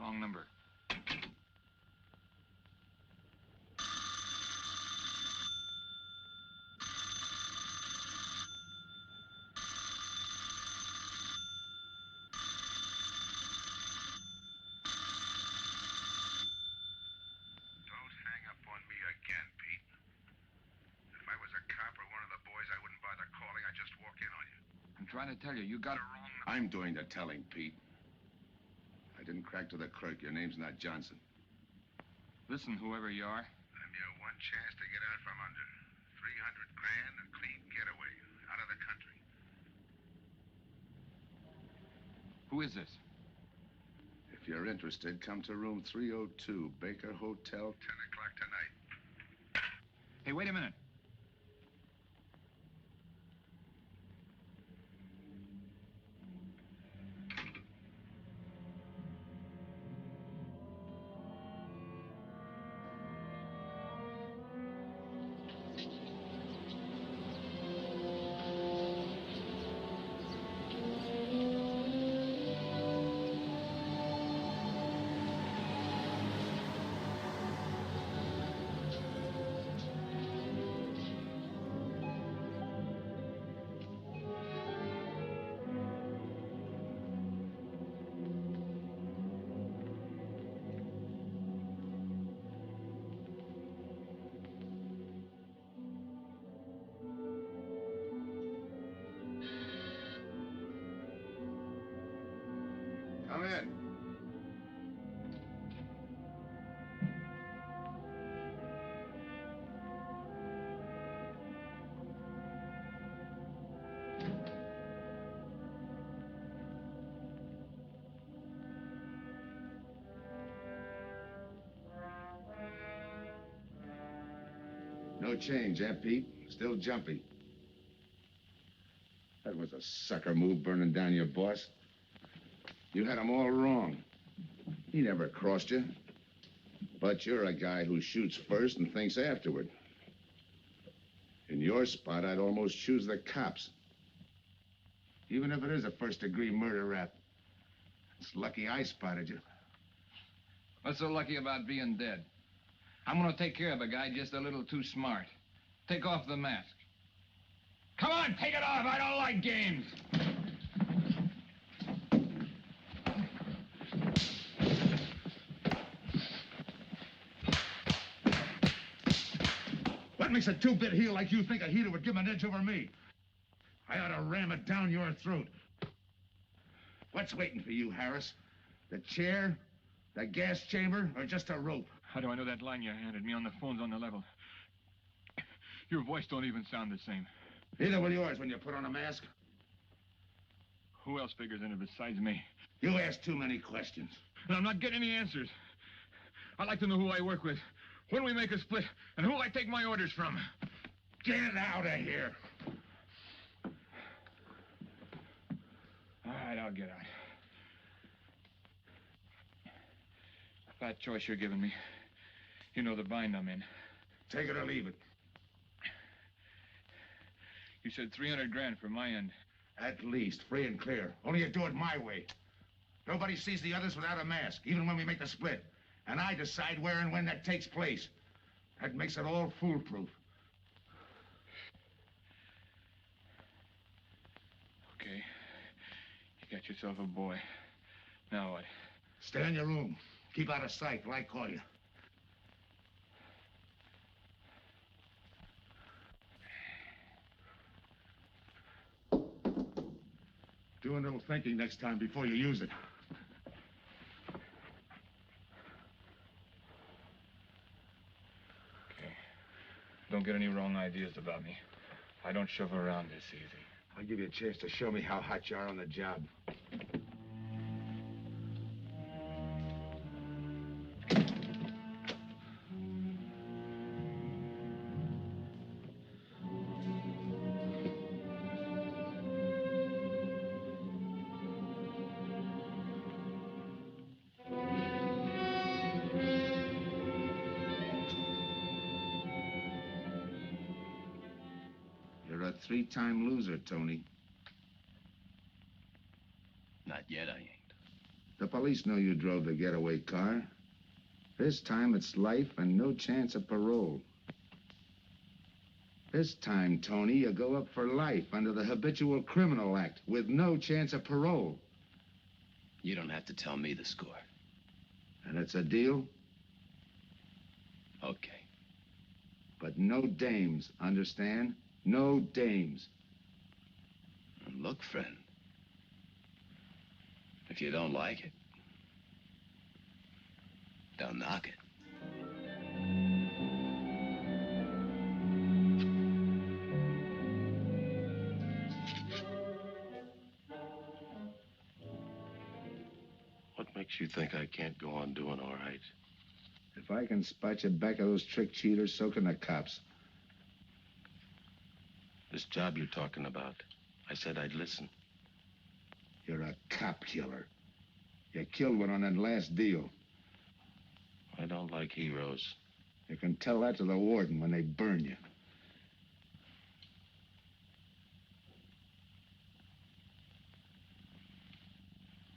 Wrong number. Trying to tell you, you got it wrong. I'm doing the telling, Pete. I didn't crack to the clerk. Your name's not Johnson. Listen, whoever you are. I'm your one chance to get out from under. 300 grand, a clean getaway, out of the country. Who is this? If you're interested, come to room 302, Baker Hotel. 10 o'clock tonight. Hey, wait a minute. Come in. No change, eh, Pete? Still jumpy. That was a sucker move, burning down your boss. You had him all wrong. He never crossed you. But you're a guy who shoots first and thinks afterward. In your spot, I'd almost choose the cops. Even if it is a first-degree murder rap. It's lucky I spotted you. What's so lucky about being dead? I'm gonna take care of a guy just a little too smart. Take off the mask. Come on, take it off. I don't like games. What makes a two-bit heel like you think a heater would give him an edge over me? I ought to ram it down your throat. What's waiting for you, Harris? The chair, the gas chamber, or just a rope? How do I know that line you handed me on the phone's on the level? Your voice don't even sound the same. Neither will yours when you put on a mask. Who else figures in it besides me? You ask too many questions. And I'm not getting any answers. I'd like to know who I work with, when we make a split, and who I take my orders from. Get out of here. All right, I'll get out. Bad choice you're giving me. You know the bind I'm in. Take it or leave it. You said 300 grand for my end. At least, free and clear. Only you do it my way. Nobody sees the others without a mask, even when we make the split. And I decide where and when that takes place. That makes it all foolproof. Okay. You got yourself a boy. Now what? Stay in your room. Keep out of sight till I call you. Do a little thinking next time before you use it. Okay. Don't get any wrong ideas about me. I don't shove around this easy. I'll give you a chance to show me how hot you are on the job. You're a three-time loser, Tony. Not yet, I ain't. The police know you drove the getaway car. This time it's life and no chance of parole. This time, Tony, you go up for life under the Habitual Criminal Act with no chance of parole. You don't have to tell me the score. And it's a deal? Okay. But no dames, understand? No dames. And look, friend, if you don't like it, don't knock it. What makes you think I can't go on doing all right? If I can spot you back of those trick cheaters, so can the cops. This job you're talking about, I said I'd listen. You're a cop killer. You killed one on that last deal. I don't like heroes. You can tell that to the warden when they burn you.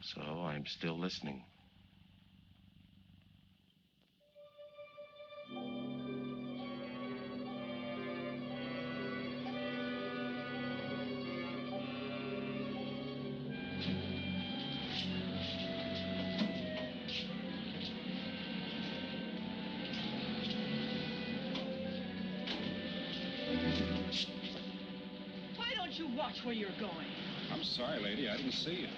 So I'm still listening. Why don't you watch where you're going? I'm sorry, lady. I didn't see you.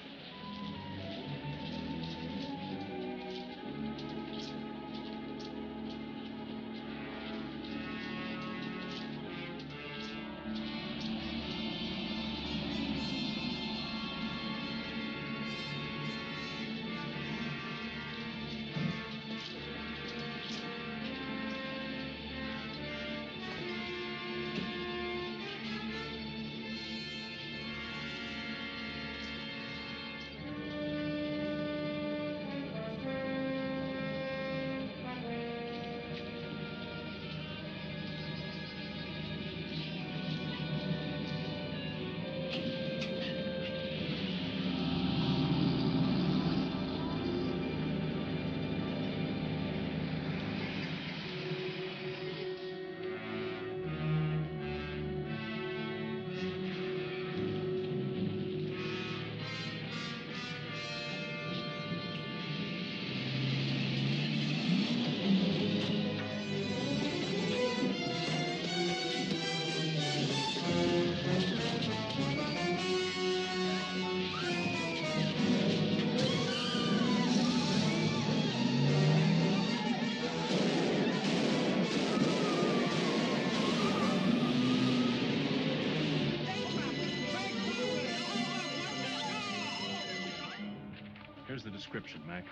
Here's the description, Mac.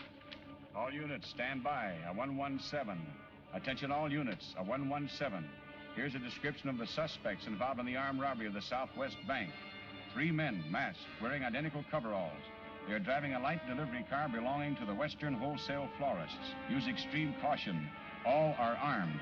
All units, stand by. A 117. Attention all units, a 117. Here's a description of the suspects involved in the armed robbery of the Southwest Bank. 3 men, masked, wearing identical coveralls. They are driving a light delivery car belonging to the Western Wholesale Florists. Use extreme caution. All are armed.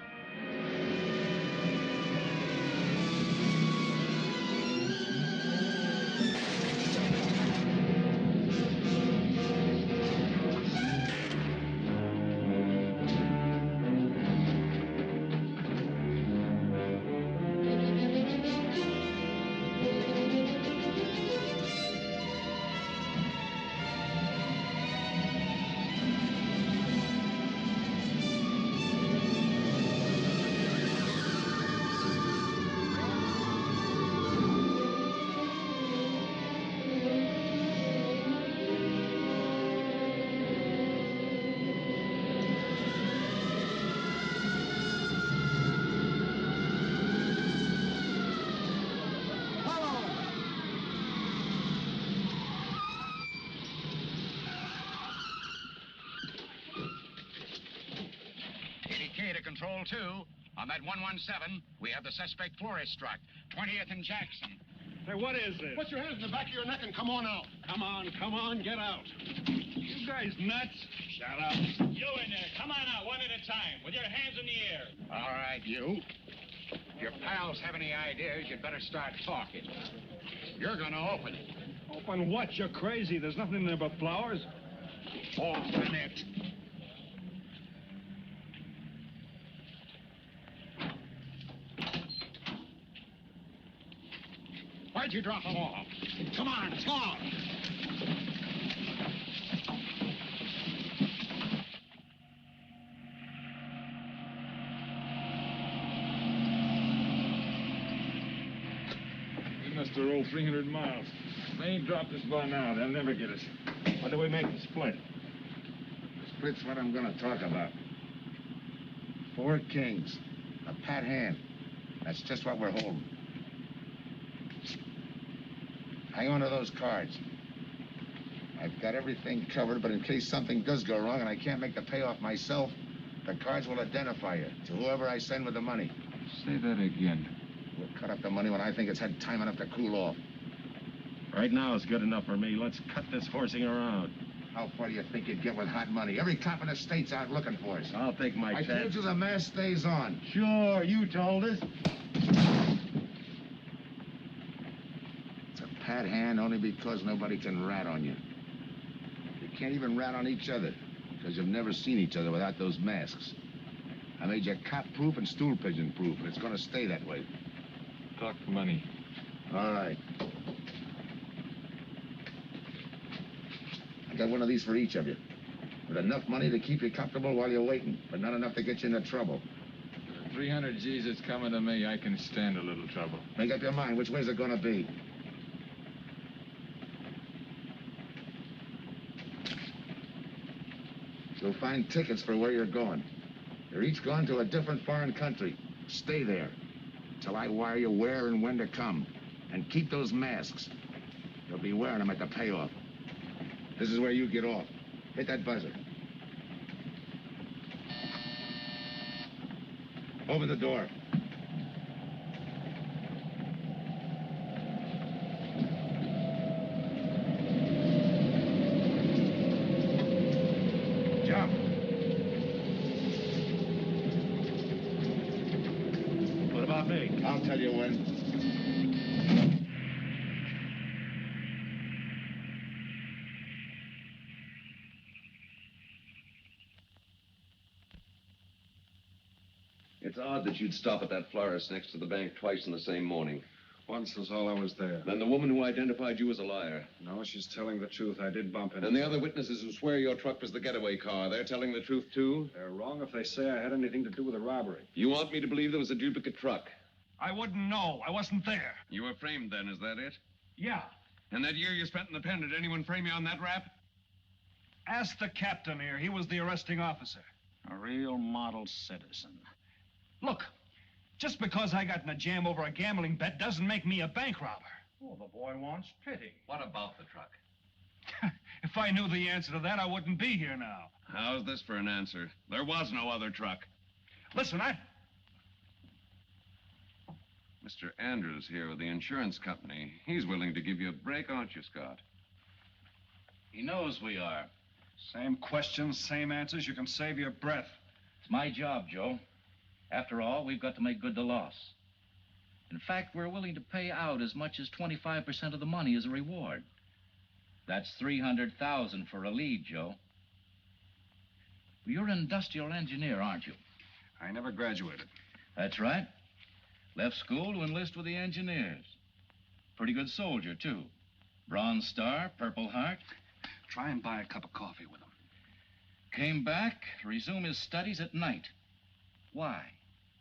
Control 2. On that 117, we have the suspect florist struck. 20th and Jackson. Hey, what is this? Put your hands in the back of your neck and come on out. Come on, get out. You guys nuts? Shut up. You in there, come on out one at a time, with your hands in the air. All right, you. If your pals have any ideas, you'd better start talking. You're gonna open it. Open what? You're crazy. There's nothing in there but flowers. Off the net. Why'd you drop them off? Come on, come on. We must have rolled 300 miles. They ain't dropped us by now. They'll never get us. When do we make the split? Split's what I'm gonna talk about. 4 kings. A pat hand. That's just what we're holding. Hang on to those cards. I've got everything covered, but in case something does go wrong and I can't make the payoff myself, the cards will identify you to whoever I send with the money. Say that again. We'll cut up the money when I think it's had time enough to cool off. Right now is good enough for me. Let's cut this horsing around. How far do you think you'd get with hot money? Every cop in the state's out looking for us. I'll take my I chance. told you the mask stays on. Sure, you told us. It's a pat hand only because nobody can rat on you. You can't even rat on each other because you've never seen each other without those masks. I made you cop-proof and stool pigeon-proof, and it's going to stay that way. Talk money. All right. I got one of these for each of you. With enough money to keep you comfortable while you're waiting, but not enough to get you into trouble. For 300 G's that's coming to me, I can stand a little trouble. Make up your mind. Which way's it going to be? You'll find tickets for where you're going. You're each going to a different foreign country. Stay there till I wire you where and when to come. And keep those masks. You'll be wearing them at the payoff. This is where you get off. Hit that buzzer. Open the door. Jump. What about me? I'll tell you when. It's odd that you'd stop at that florist next to the bank twice in the same morning. Once was all I was there. Then the woman who identified you as a liar. No, she's telling the truth. I did bump into And the other witnesses who swear your truck was the getaway car, they're telling the truth, too? They're wrong if they say I had anything to do with the robbery. You want me to believe there was a duplicate truck? I wouldn't know. I wasn't there. You were framed then, is that it? Yeah. And that year you spent in the pen, did anyone frame you on that rap? Ask the captain here. He was the arresting officer. A real model citizen. Look, just because I got in a jam over a gambling bet doesn't make me a bank robber. Oh, the boy wants pity. What about the truck? If I knew the answer to that, I wouldn't be here now. How's this for an answer? There was no other truck. Listen, Mr. Andrews here with the insurance company. He's willing to give you a break, aren't you, Scott? He knows we are. Same questions, same answers. You can save your breath. It's my job, Joe. After all, we've got to make good the loss. In fact, we're willing to pay out as much as 25% of the money as a reward. That's $300,000 for a lead, Joe. You're an industrial engineer, aren't you? I never graduated. That's right. Left school to enlist with the engineers. Pretty good soldier, too. Bronze Star, Purple Heart. Try and buy a cup of coffee with him. Came back to resume his studies at night. Why?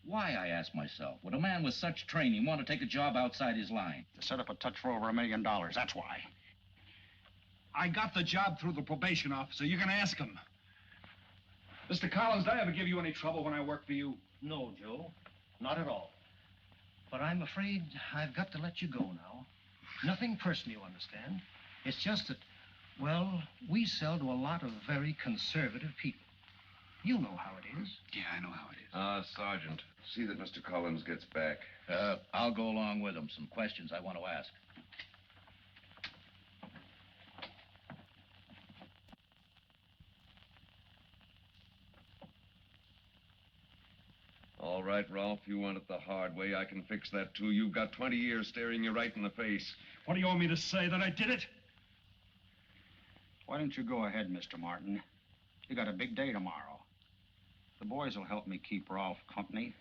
Why, I ask myself, would a man with such training want to take a job outside his line? To set up a touch for over $1 million, that's why. I got the job through the probation officer. You can ask him. Mr. Collins, did I ever give you any trouble when I worked for you? No, Joe. Not at all. But I'm afraid I've got to let you go now. Nothing personal, you understand. It's just that, well, we sell to a lot of very conservative people. You know how it is. Yeah, I know how it is. Sergeant, see that Mr. Collins gets back. I'll go along with him. Some questions I want to ask. All right, Ralph, you want it the hard way. I can fix that, too. You've got 20 years staring you right in the face. What do you want me to say, that I did it? Why don't you go ahead, Mr. Martin? You got a big day tomorrow. The boys will help me keep Rolf company.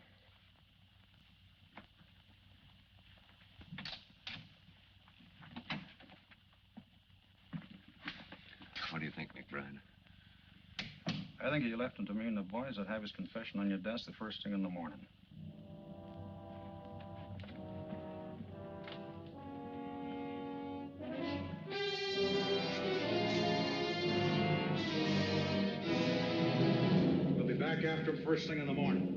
What do you think, McBride? I think you left him to me and the boys. I'd have his confession on your desk the first thing in the morning. We'll be back after him first thing in the morning.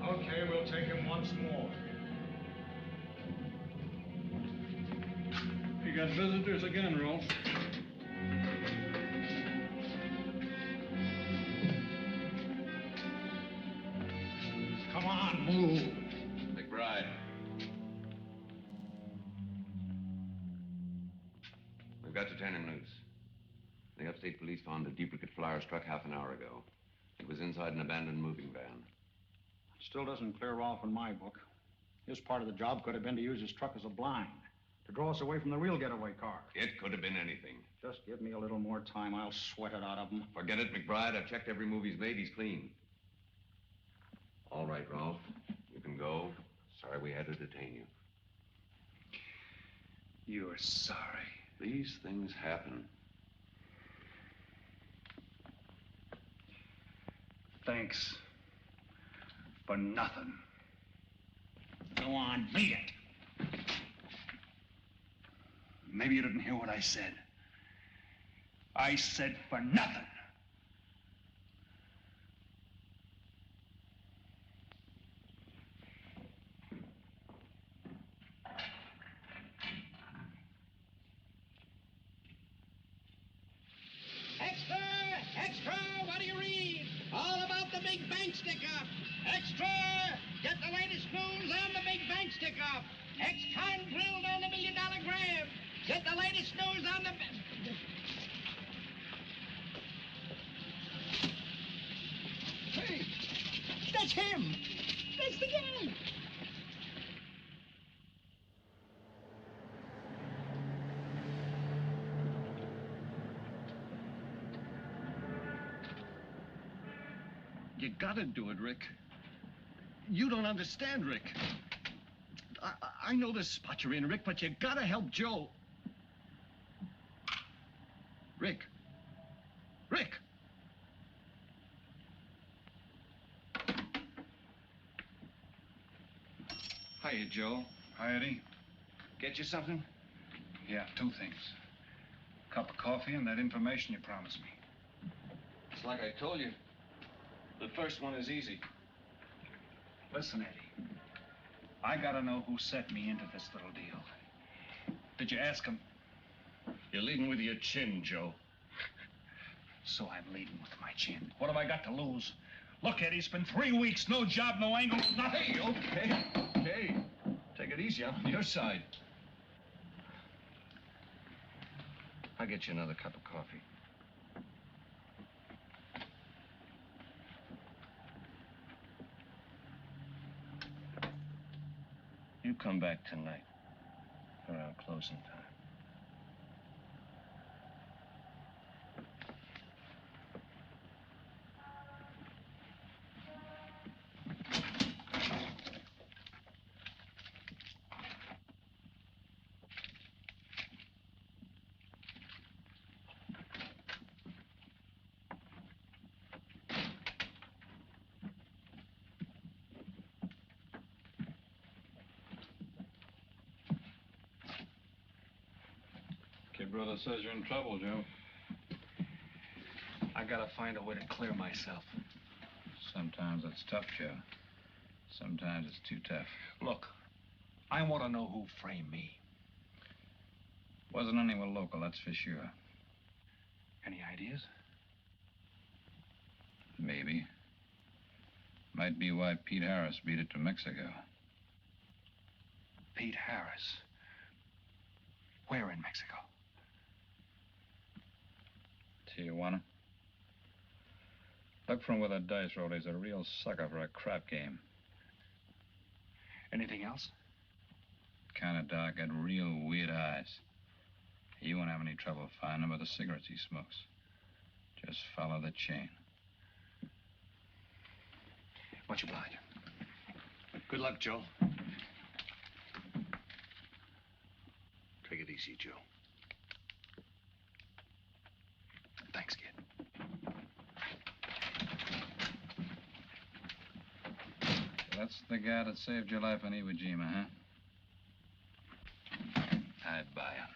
Okay, we'll take him once more. You got visitors again, Rolf. Come on, move. McBride. We've got to turn him loose. The upstate police found a duplicate flyer struck half an hour ago. It was inside an abandoned moving van. Still doesn't clear Rolf in my book. His part of the job could have been to use his truck as a blind, to draw us away from the real getaway car. It could have been anything. Just give me a little more time. I'll sweat it out of him. Forget it, McBride. I've checked every move he's made. He's clean. All right, Ralph. You can go. Sorry we had to detain you. You're sorry. These things happen. Thanks. For nothing. Go on, beat it. Maybe you didn't hear what I said. I said for nothing. Extra! Extra! What do you read? All about the big bank stick-up. Extra! Get the latest news on the big bank stick-up. Ex-con drilled on the $1 million grab. Get the latest news on the... Hey, that's him. That's the guy. You gotta do it, Rick. You don't understand, Rick. I know the spot you're in, Rick, but you gotta help Joe. Rick. Rick! Hiya, Joe. Hi, Eddie. Get you something? Yeah, two things. Cup of coffee and that information you promised me. It's like I told you. The first one is easy. Listen, Eddie. I gotta know who set me into this little deal. Did you ask him? You're leading with your chin, Joe. So I'm leading with my chin. What have I got to lose? Look, Eddie, it's been 3 weeks. No job, no angle, nothing. Hey, okay. Take it easy. I'm on your side. I'll get you another cup of coffee. You come back tonight around closing time. Big brother says you're in trouble, Joe. I gotta find a way to clear myself. Sometimes it's tough, Joe. Sometimes it's too tough. Look, I want to know who framed me. Wasn't anyone local, that's for sure. Any ideas? Maybe. Might be why Pete Harris beat it to Mexico. Pete Harris? Where in Mexico? Tijuana. Look for him with a dice roll. He's a real sucker for a crap game. Anything else? Kind of dark, got real weird eyes. He won't have any trouble finding him with the cigarettes he smokes. Just follow the chain. Much obliged. Good luck, Joe. Take it easy, Joe. Thanks, kid. That's the guy that saved your life on Iwo Jima, huh? I'd buy him.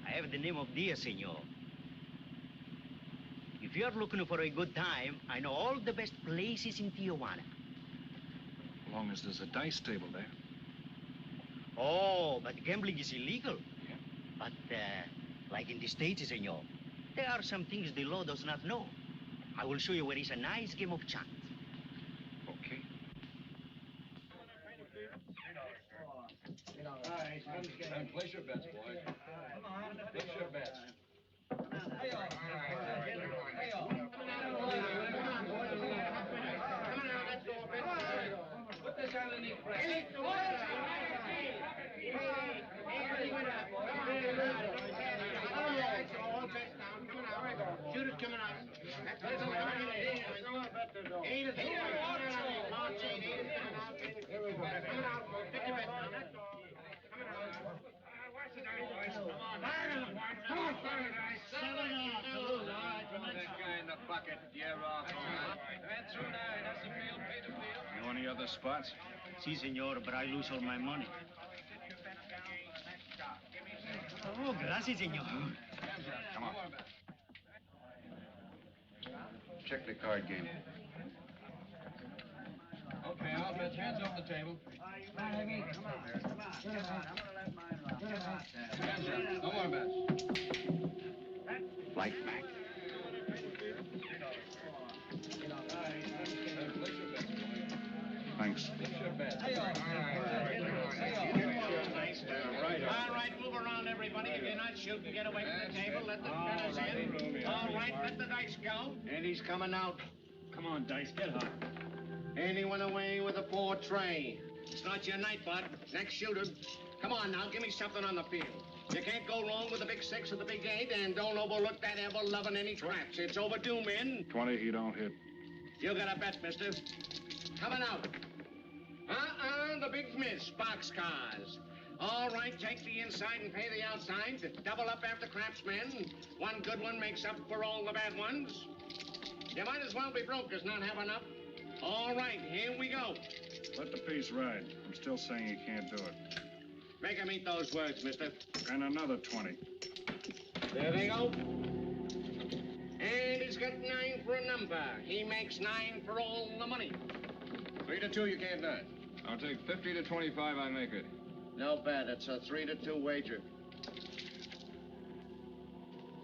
I have the name of Diaz, senor. If you're looking for a good time, I know all the best places in Tijuana. As long as there's a dice table there. Oh, but gambling is illegal. Yeah. But, like in the States, senor, there are some things the law does not know. I will show you where is a nice game of chance. Okay. And place your bets, boys. Place your bets. Put this underneath press. Shoot it coming out. Know any other spots? Si, senor, but I lose all my money. Oh, gracias, senor. Come on. Check the card game. Okay, I'll bet hands off the table. No more bets. Light back. Thanks. All right, move around, everybody. If you're not shooting, get away from the table. Let the fellas in. All right, let the dice go. And he's coming out. Come on, Dice, get hot. And he went away with a 4 tray. It's not your night, bud. Next shooter. Come on now, give me something on the field. You can't go wrong with the big 6 or the big 8, and don't overlook that ever-loving any traps. It's overdue, men. 20, he don't hit. You got a bet, mister. Coming out. The big miss, boxcars. All right, take the inside and pay the outside. Double up after craps, men. One good one makes up for all the bad ones. You might as well be broke as not have enough. All right, here we go. Let the piece ride. I'm still saying he can't do it. Make him eat those words, mister. And another 20. There they go. And he's got 9 for a number. He makes 9 for all the money. 3 to 2, you can't do it. I'll take 50 to 25, I make it. No bet. It's a 3 to 2 wager.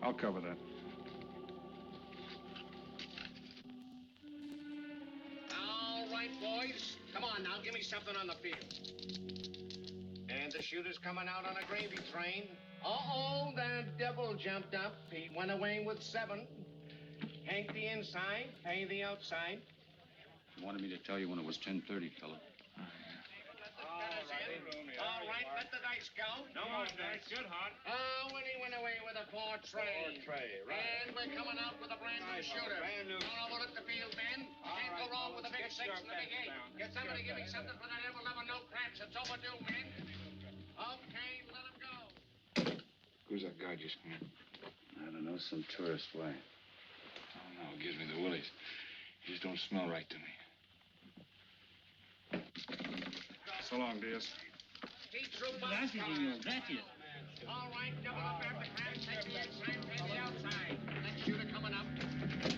I'll cover that. All right, boys. something on the field. And the shooter's coming out on a gravy train. Uh-oh, the devil jumped up. He went away with 7. Hank the inside, pay the outside. You wanted me to tell you when it was 10:30, fella. All right, let the dice go. No more dice. Good, Hart. Oh, when he went away with a 4 tray. 4 tray, right. And we're coming out with a brand new shooter. Brand new. Don't overlook the field, Ben. Can't go wrong with a big 6 and a big 8. Get somebody giving something for that ever no craps. It's overdue, men. Okay, let him go. Who's that guy just come in? I don't know, some tourist way. Oh, no, it gives me the willies. He just don't smell right to me. So long, Diaz. Gracias, senor. Gracias. All right, double up after crab, take the inside, pay the outside. Next shooter coming up.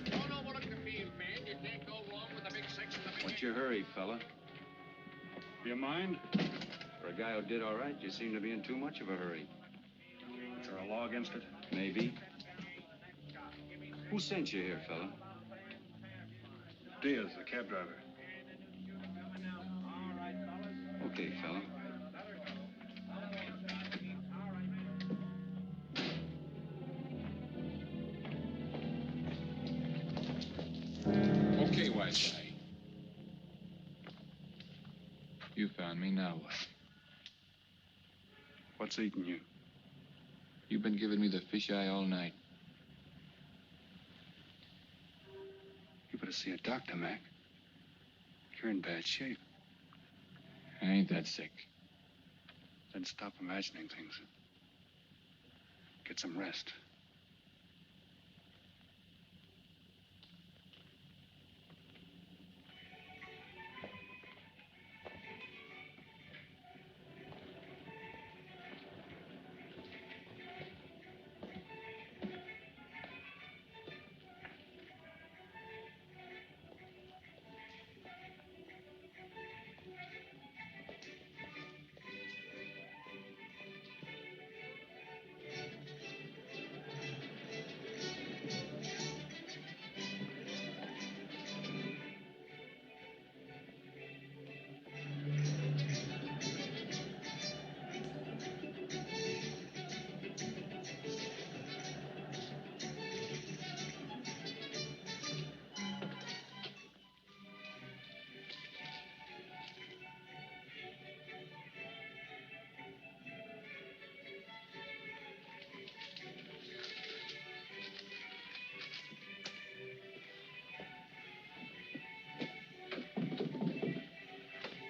Don't overlook the field, man. You can't go wrong with a big 6 and a big What's 8. your hurry, fella? Do you mind? For a guy who did all right, you seem to be in too much of a hurry. Is there a law against it? Maybe. Who sent you here, fella? Diaz, the cab driver. Okay, fella. Okay, wise guy. You found me, now what? What's eating you? You've been giving me the fisheye all night. You better see a doctor, Mac. You're in bad shape. I ain't that sick. Then stop imagining things. Get some rest.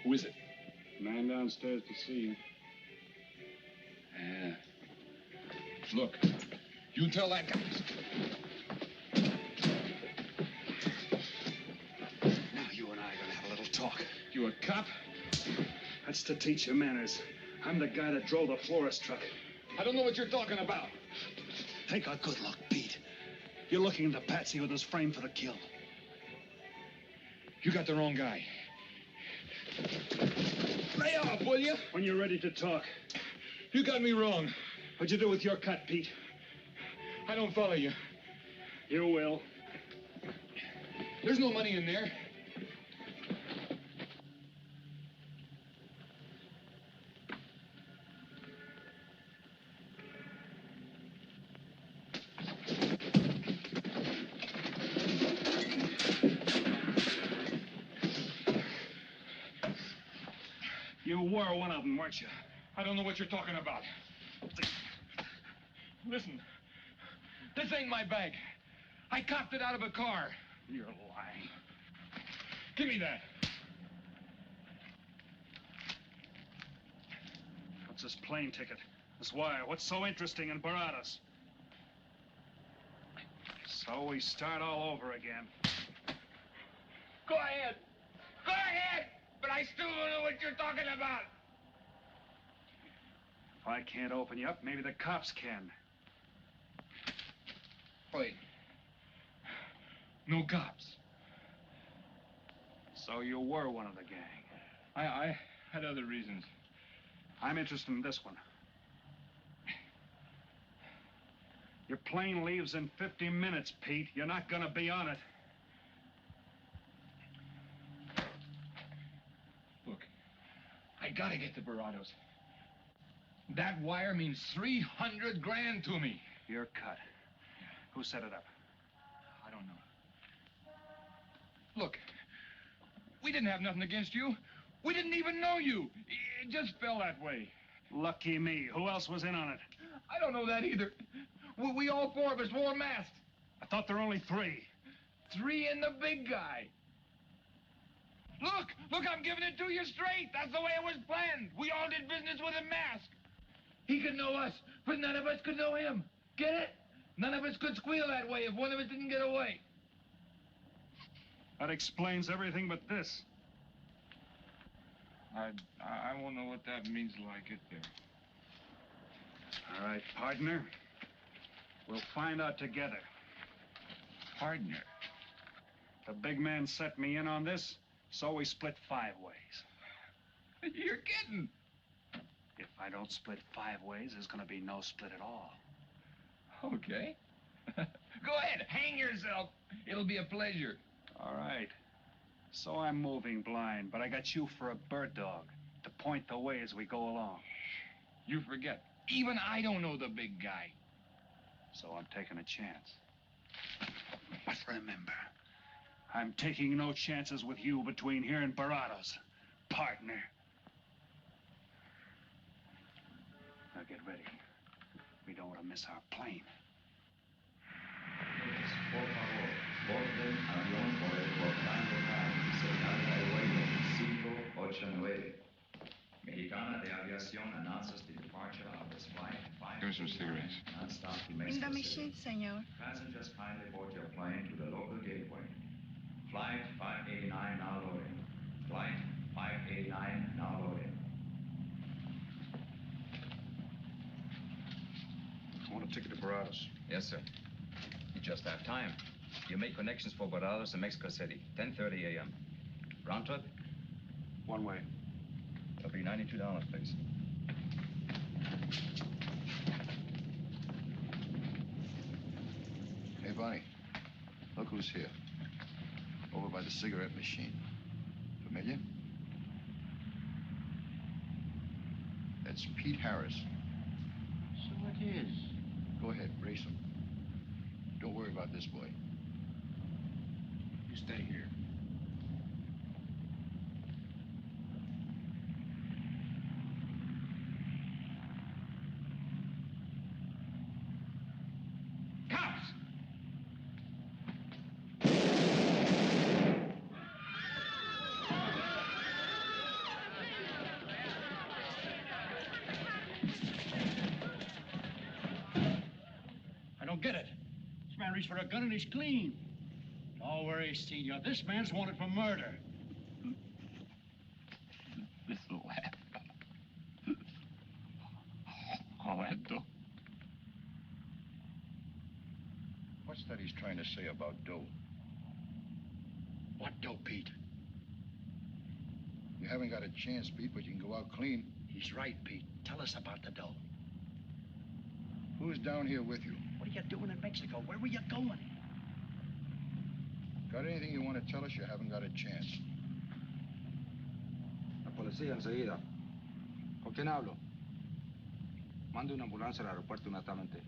Who is it? Man downstairs to see you. Yeah. Look, you tell that guy. Now you and I are gonna have a little talk. You a cop? That's to teach you manners. I'm the guy that drove the florist truck. I don't know what you're talking about. Take a good look, Pete. You're looking into Patsy with his frame for the kill. You got the wrong guy. Lay off, will you? When you're ready to talk. You got me wrong. What'd you do with your cut, Pete? I don't follow you. You will. There's no money in there. You were one of them, weren't you? I don't know what you're talking about. Listen, this ain't my bag. I copped it out of a car. You're lying. Give me that. What's this plane ticket? This wire? What's so interesting in Baradas? So we start all over again. Go ahead. Go ahead. But I still don't know what you're talking about. If I can't open you up, maybe the cops can. Wait. No cops. So you were one of the gang. I had other reasons. I'm interested in this one. Your plane leaves in 50 minutes, Pete. You're not gonna be on it. Look, gotta get to Barados. That wire means 300 grand to me. You're cut. Who set it up? I don't know. Look, we didn't have nothing against you. We didn't even know you. It just fell that way. Lucky me. Who else was in on it? I don't know that either. We all four of us wore masks. I thought there were only 3. 3 and the big guy. Look, I'm giving it to you straight. That's the way it was planned. We all did business with a mask. He could know us, but none of us could know him. Get it? None of us could squeal that way if one of us didn't get away. That explains everything but this. I won't know what that means till I get there. All right, partner. We'll find out together. Partner? The big man set me in on this, so we split 5 ways. You're kidding. If I don't split 5 ways, there's gonna be no split at all. Okay. Go ahead, hang yourself. It'll be a pleasure. All right. So I'm moving blind, but I got you for a bird dog to point the way as we go along. You forget. Even I don't know the big guy. So I'm taking a chance. But remember, I'm taking no chances with you between here and Barados, partner. Now get ready. We don't want to miss our plane. Por favor, borden avión por el portal local, señal airway 589. Mexicana de Aviación announces the departure of this flight. Give me some cigarettes. Non-stop to In the Mexico machine, City. senor. Passengers kindly board your plane to the local gateway. Flight 589 now loading. Flight 589 now loading. I want a ticket to Barados. Yes, sir. You just have time. You make connections for Barados and Mexico City, 10:30 a.m. Round trip? One way. It'll be $92, please. Hey, Bonnie, look who's here. Over by the cigarette machine. Familiar? That's Pete Harris. So it is. Go ahead, race him. Don't worry about this boy. You stay here. Cops! I don't get it. This man reached for a gun and he's clean. Don't worry, Senor. This man's wanted for murder. This lad. All that dough. What's that he's trying to say about dough? What dough, Pete? You haven't got a chance, Pete, but you can go out clean. He's right, Pete. Tell us about the dough. Who's down here with you? What are you doing in Mexico? Where were you going? Got anything you want to tell us? You haven't got a chance. La policía enseguida. ¿Con quién hablo? Mande una ambulancia al aeropuerto inmediatamente.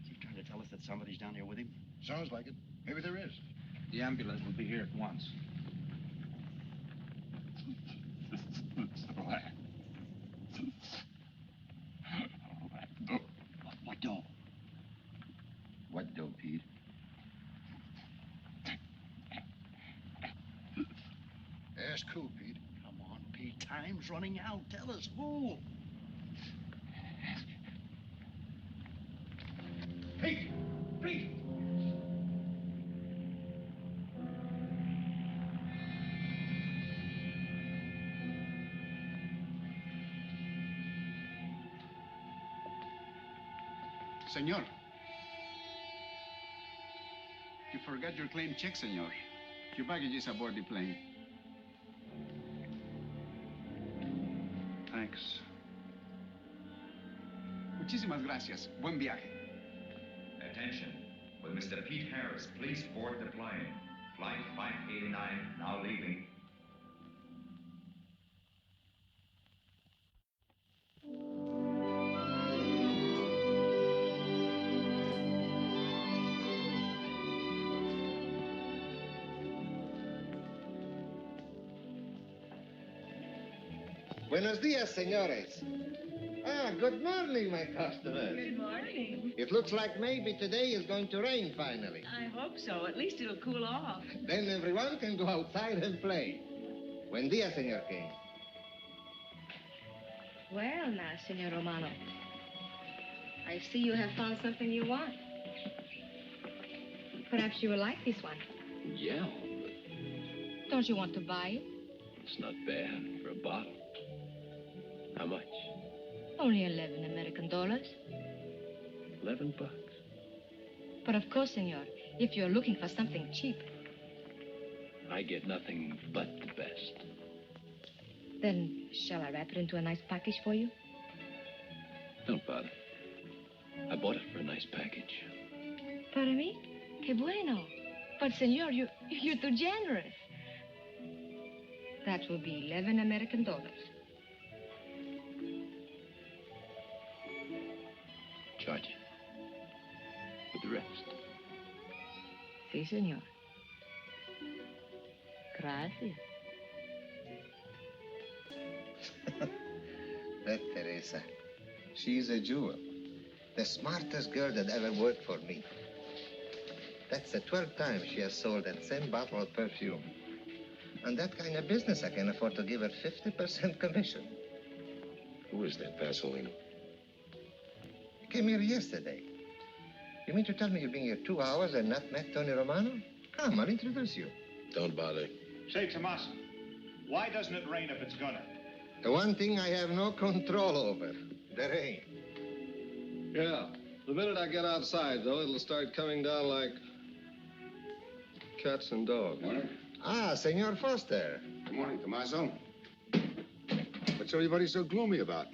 Is he trying to tell us that somebody's down here with him? Sounds like it. Maybe there is. The ambulance will be here at once. What dough? What dough, Pete? Ask who, Pete? Come on, Pete. Time's running out. Tell us who. Pete! Pete! Senor. You forgot your claim check, senor. Your baggage is aboard the plane. Thanks. Muchísimas gracias. Buen viaje. Attention. Will Mr. Pete Harris please board the plane? Flight 589 now leaving. Buenos dias, senores. Ah, good morning, my customers. Good morning. It looks like maybe today is going to rain finally. I hope so. At least it'll cool off. Then everyone can go outside and play. Buen dia, Senor King. Well, now, Senor Romano, I see you have found something you want. Perhaps you will like this one. Yeah, Don't you want to buy it? it's not bad for a bottle. How much? Only 11 American dollars. $11. But of course, senor, if you're looking for something cheap, I get nothing but the best. then shall I wrap it into a nice package for you? Don't bother. I bought it for a nice package. Para mí? Que bueno. But, senor, you're too generous. That will be 11 American dollars. Charge it. With the rest. Si, senor. Gracias. That Teresa, she's a jewel. The smartest girl that ever worked for me. That's the 12th time she has sold that same bottle of perfume. On that kind of business, I can afford to give her 50% commission. Who is that Vaseline? He came here yesterday. You mean to tell me you've been here 2 hours and not met Tony Romano? Come, I'll introduce you. Don't bother. Say, Tomas, why doesn't it rain if it's gonna? The one thing I have no control over, the rain. Yeah. The minute I get outside, though, it'll start coming down like cats and dogs. Ah, Senor Foster. Good morning, Tommaso. What's everybody so gloomy about?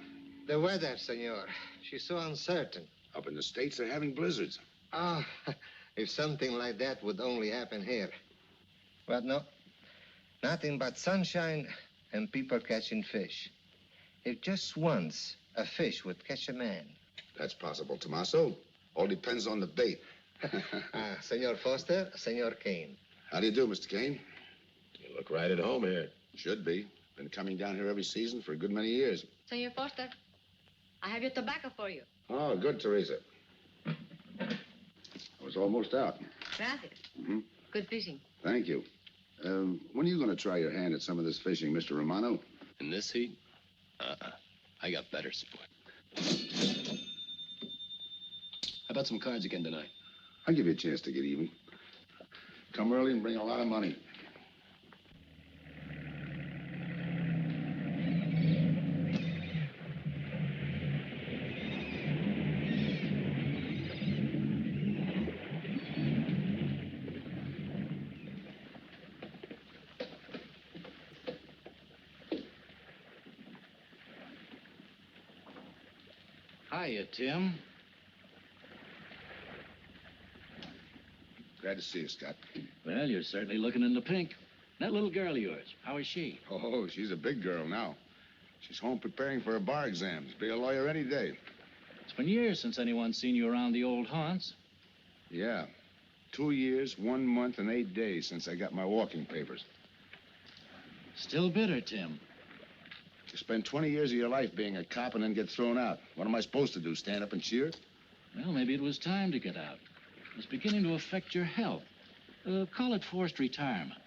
The weather, senor. She's so uncertain. Up in the States, they're having blizzards. Ah, if something like that would only happen here. But no, nothing but sunshine and people catching fish. If just once a fish would catch a man. That's possible, Tommaso. All depends on the bait. Senor Foster, Senor Kane. How do you do, Mr. Kane? You look right at home here. Should be. Been coming down here every season for a good many years. Senor Foster, I have your tobacco for you. Oh, good, Teresa. I was almost out. Gracias. Mm-hmm. Good fishing. Thank you. When are you going to try your hand at some of this fishing, Mr. Romano? In this heat? I got better sport. How about some cards again tonight? I'll give you a chance to get even. Come early and bring a lot of money. Hiya, Tim. Glad to see you, Scott. Well, you're certainly looking in the pink. That little girl of yours, how is she? Oh, she's a big girl now. She's home preparing for her bar exams. Be a lawyer any day. It's been years since anyone's seen you around the old haunts. Yeah. 2 years, 1 month, and 8 days since I got my walking papers. Still bitter, Tim. You spend 20 years of your life being a cop and then get thrown out. What am I supposed to do, stand up and cheer? Well, maybe it was time to get out. It's beginning to affect your health. Call it forced retirement.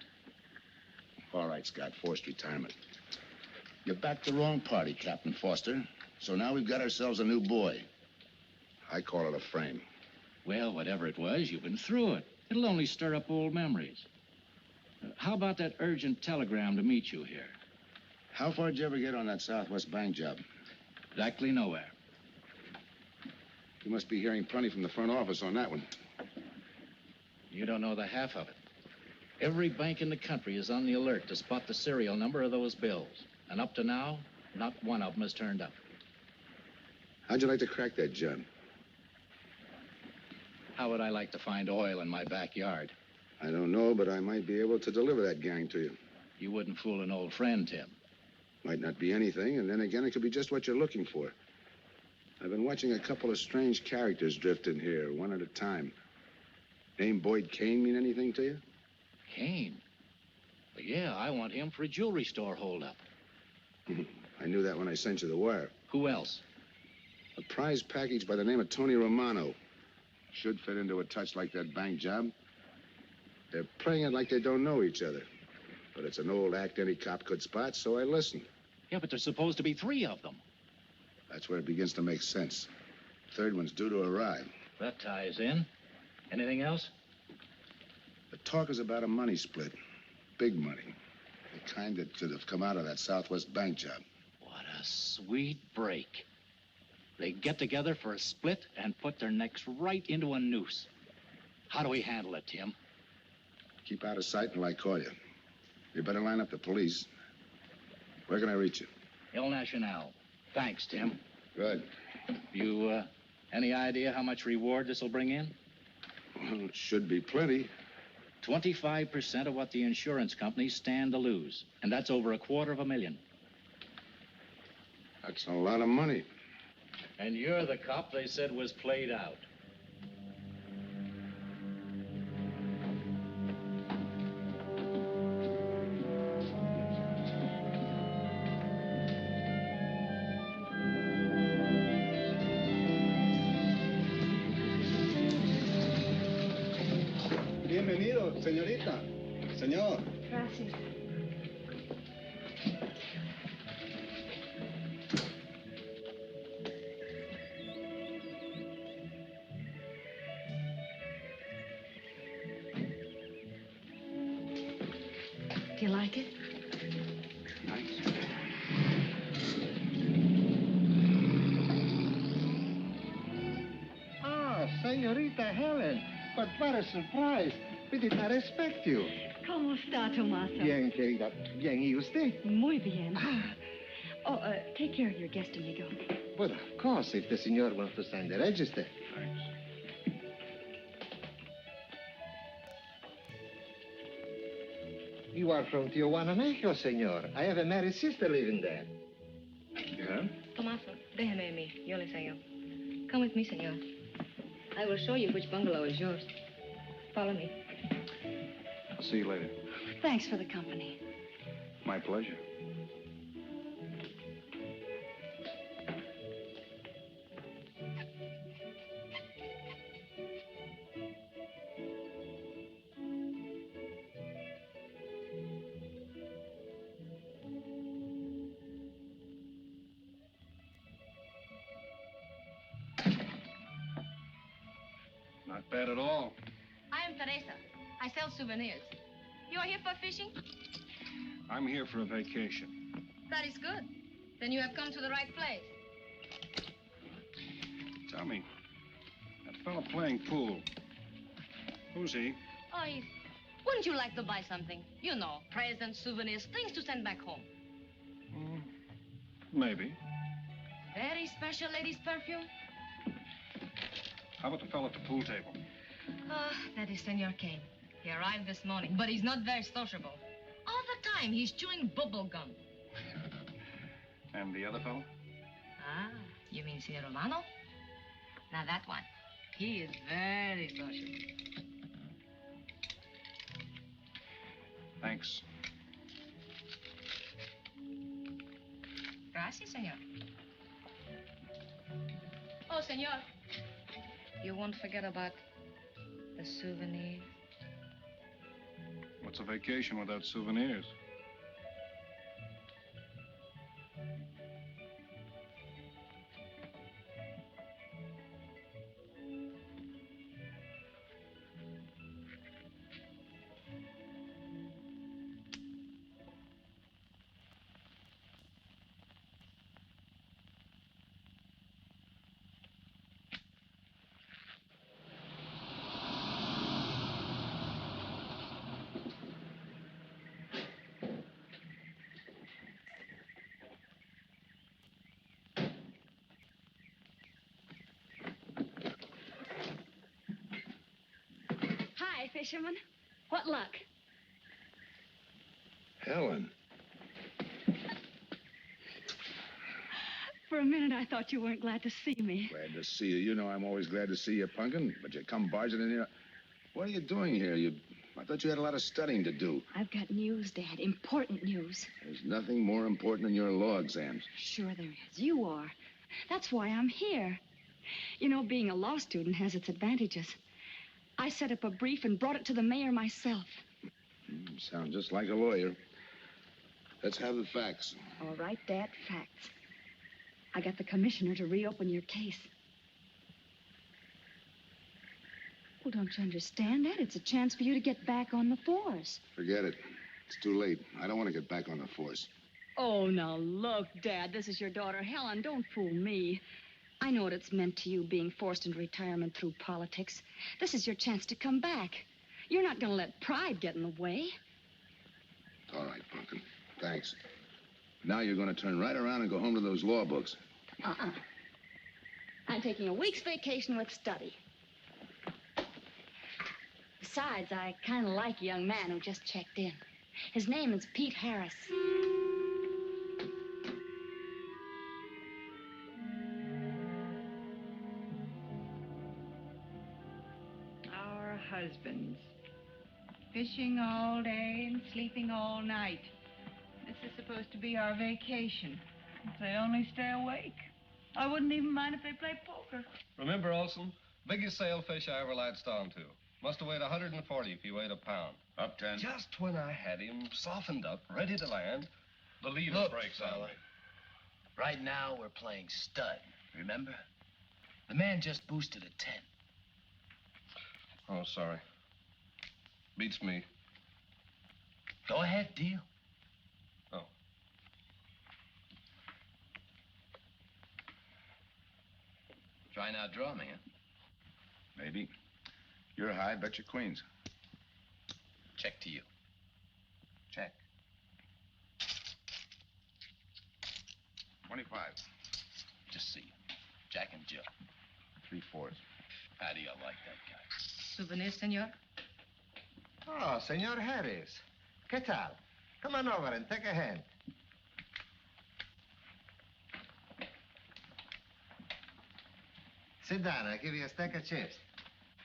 All right, Scott, forced retirement. You backed the wrong party, Captain Foster. So now we've got ourselves a new boy. I call it a frame. Well, whatever it was, you've been through it. It'll only stir up old memories. How about that urgent telegram to meet you here? How far did you ever get on that Southwest Bank job? Exactly nowhere. You must be hearing plenty from the front office on that one. You don't know the half of it. Every bank in the country is on the alert to spot the serial number of those bills. And up to now, not one of them has turned up. How'd you like to crack that, John? How would I like to find oil in my backyard? I don't know, but I might be able to deliver that gang to you. You wouldn't fool an old friend, Tim. Might not be anything, and then again, it could be just what you're looking for. I've been watching a couple of strange characters drift in here, one at a time. Name Boyd Kane mean anything to you? Kane? Well, yeah, I want him for a jewelry store holdup. I knew that when I sent you the wire. Who else? A prize package by the name of Tony Romano. Should fit into a touch like that bank job. They're playing it like they don't know each other. But it's an old act any cop could spot, so I listened. Yeah, but there's supposed to be 3 of them. That's where it begins to make sense. Third one's due to arrive. That ties in. Anything else? The talk is about a money split. Big money. The kind that should have come out of that Southwest bank job. What a sweet break. They get together for a split and put their necks right into a noose. How do we handle it, Tim? Keep out of sight until I call you. You better line up the police. Where can I reach you? El Nacional. Thanks, Tim. Good. You, any idea how much reward this will bring in? Well, it should be plenty. 25% of what the insurance companies stand to lose. And that's over $250,000. That's a lot of money. And you're the cop they said was played out. Bienvenido, señorita. Señor. Gracias. Do you like it? Ah, señorita Helen. But what a surprise. We did not expect you. ¿Cómo está, Tomaso? Bien, querida. Bien, ¿y usted? Muy bien. Oh, take care of your guest, amigo. But of course, if the señor wants to sign the register. Thanks. You are from Tijuana, Mexico, señor. I have a married sister living there. Yeah? Tomaso, déjeme a mí. Yo le enseño. Come with me, señor. I will show you which bungalow is yours. Follow me. I'll see you later. Thanks for the company. My pleasure. Not bad at all. I am Teresa. I sell souvenirs. You are here for fishing? I'm here for a vacation. That is good. Then you have come to the right place. Tell me, that fella playing pool, who's he? Oh, wouldn't you like to buy something? You know, presents, souvenirs, things to send back home. Maybe. Very special ladies' perfume? How about the fella at the pool table? That is Senor Kane. He arrived this morning, but he's not very sociable. All the time, he's chewing bubble gum. And the other fella? Ah, you mean Senor Romano? Now, that one. He is very sociable. Thanks. Gracias, senor. Oh, senor. You won't forget about the souvenirs. What's a vacation without souvenirs? Hi, fisherman. What luck? Helen. For a minute, I thought you weren't glad to see me. Glad to see you. You know I'm always glad to see you, Punkin, but you come barging in here. What are you doing here? You I thought you had a lot of studying to do. I've got news, Dad. Important news. There's nothing more important than your law exams. Sure there is. You are. That's why I'm here. You know, being a law student has its advantages. I set up a brief and brought it to the mayor myself. You sound just like a lawyer. Let's have the facts. All right, Dad, facts. I got the commissioner to reopen your case. Well, don't you understand that? It's a chance for you to get back on the force. Forget it. It's too late. I don't want to get back on the force. Oh, now look, Dad, this is your daughter, Helen. Don't fool me. I know what it's meant to you being forced into retirement through politics. This is your chance to come back. You're not going to let pride get in the way. All right, Pumpkin. Thanks. Now you're going to turn right around and go home to those law books. I'm taking a week's vacation with study. Besides, I kind of like a young man who just checked in. His name is Pete Harris. Our husbands. Fishing all day and sleeping all night. This is supposed to be our vacation. If they only stay awake. I wouldn't even mind if they play poker. Remember, Olson? Biggest sailfish I ever latched onto. Must have weighed 140 if he weighed a pound. Up 10. Just when I had him softened up, ready to land, the leader Look, breaks on fella. me. Right now, we're playing stud, remember? The man just boosted a 10. Oh, sorry. Beats me. Go ahead, deal. Oh. Try and outdraw me, huh? Maybe. You're high, bet your queens. Check to you. Check. 25. Just see you. Jack and Jill. 3/4. How do you like that guy? Souvenir, senor? Oh, Senor Harris. ¿Qué tal? Come on over and take a hand. Sit down. I'll give you a stack of chips.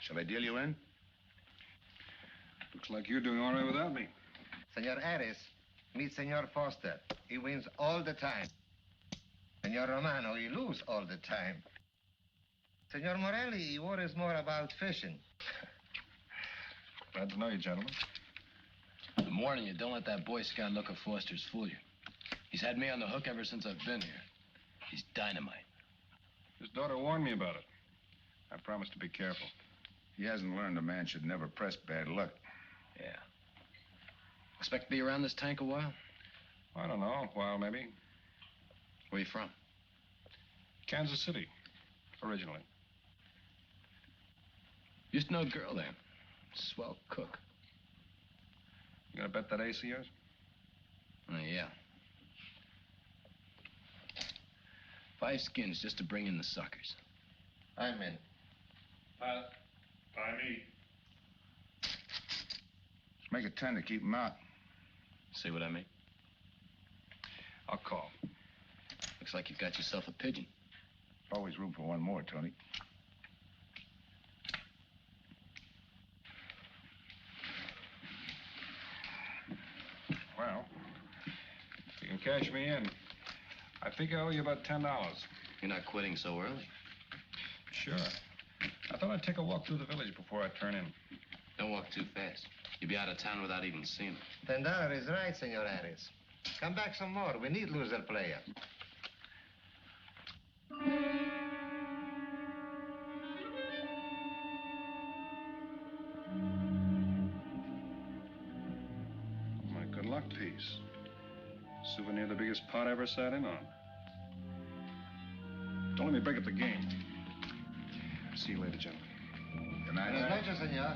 Shall I deal you in? Looks like you're doing all right without me. Senor Harris, meet Senor Foster. He wins all the time. Senor Romano, he lose all the time. Senor Morelli, he worries more about fishing. Glad to know you, gentlemen. Good morning. You don't let that Boy Scout look of Foster's fool you. He's had me on the hook ever since I've been here. He's dynamite. His daughter warned me about it. I promised to be careful. He hasn't learned a man should never press bad luck. Yeah. Expect to be around this tank a while? I don't know, a while maybe. Where you from? Kansas City, originally. Used to know a girl there. Swell cook. You gonna bet that ace of yours? Yeah. 5 skins just to bring in the suckers. I'm in. By me. Let's make it 10 to keep him out. See what I mean? I'll call. Looks like you've got yourself a pigeon. Always room for one more, Tony. Well, if you can cash me in, I think I owe you about $10. You're not quitting so early. Sure. I thought I'd take a walk through the village before I turn in. Don't walk too fast. You'll be out of town without even seeing it. $10 is right, Senor Harris. Come back some more. We need loser player. My good luck piece. Souvenir the biggest pot I ever sat in on. Don't let me break up the game. See you later, gentlemen. Good night. Buenas noches, senor.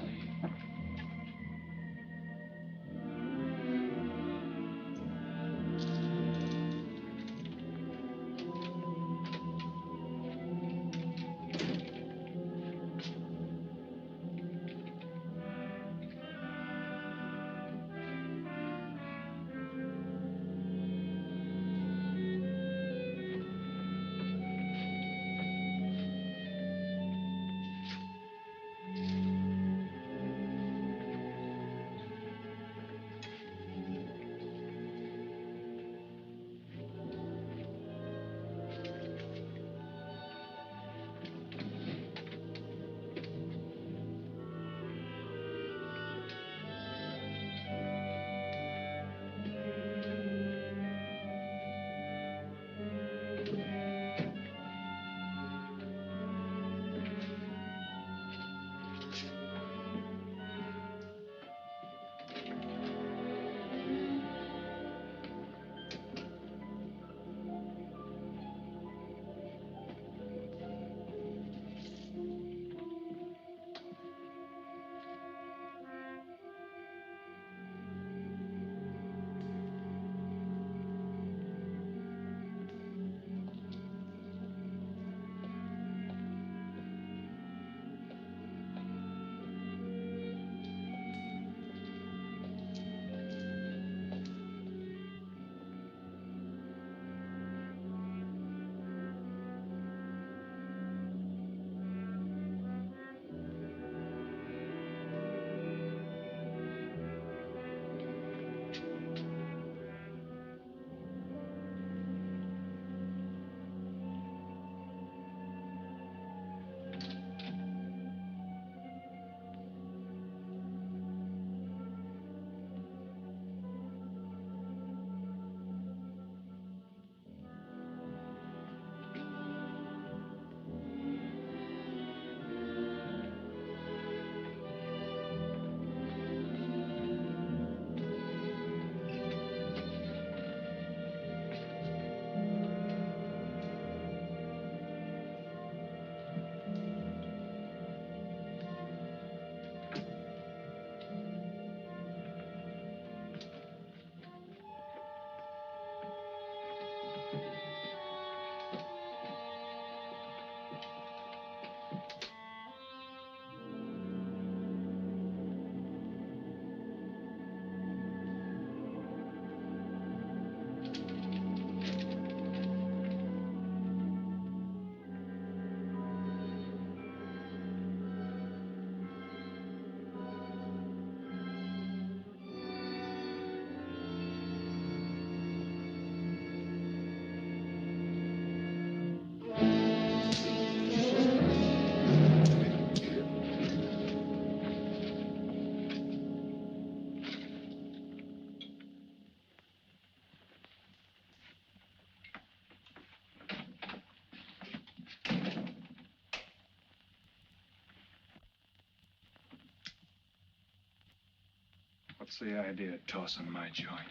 What's the idea of tossing my joint?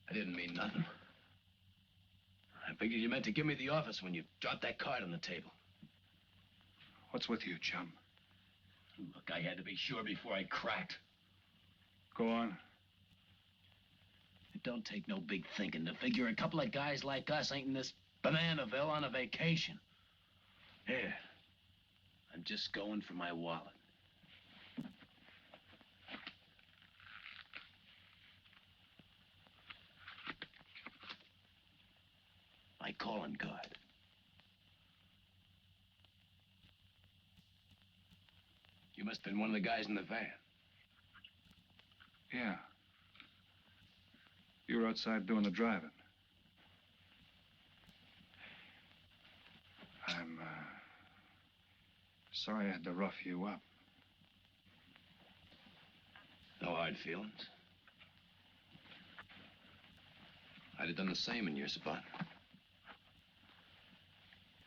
I didn't mean nothing. I figured you meant to give me the office when you dropped that card on the table. What's with you, chum? Look, I had to be sure before I cracked. Go on. It don't take no big thinking to figure a couple of guys like us ain't in this Bananaville on a vacation. Here, I'm just going for my wallet. My calling card. You must have been one of the guys in the van. Yeah. You were outside doing the driving. I'm, sorry I had to rough you up. No hard feelings. I'd have done the same in your spot.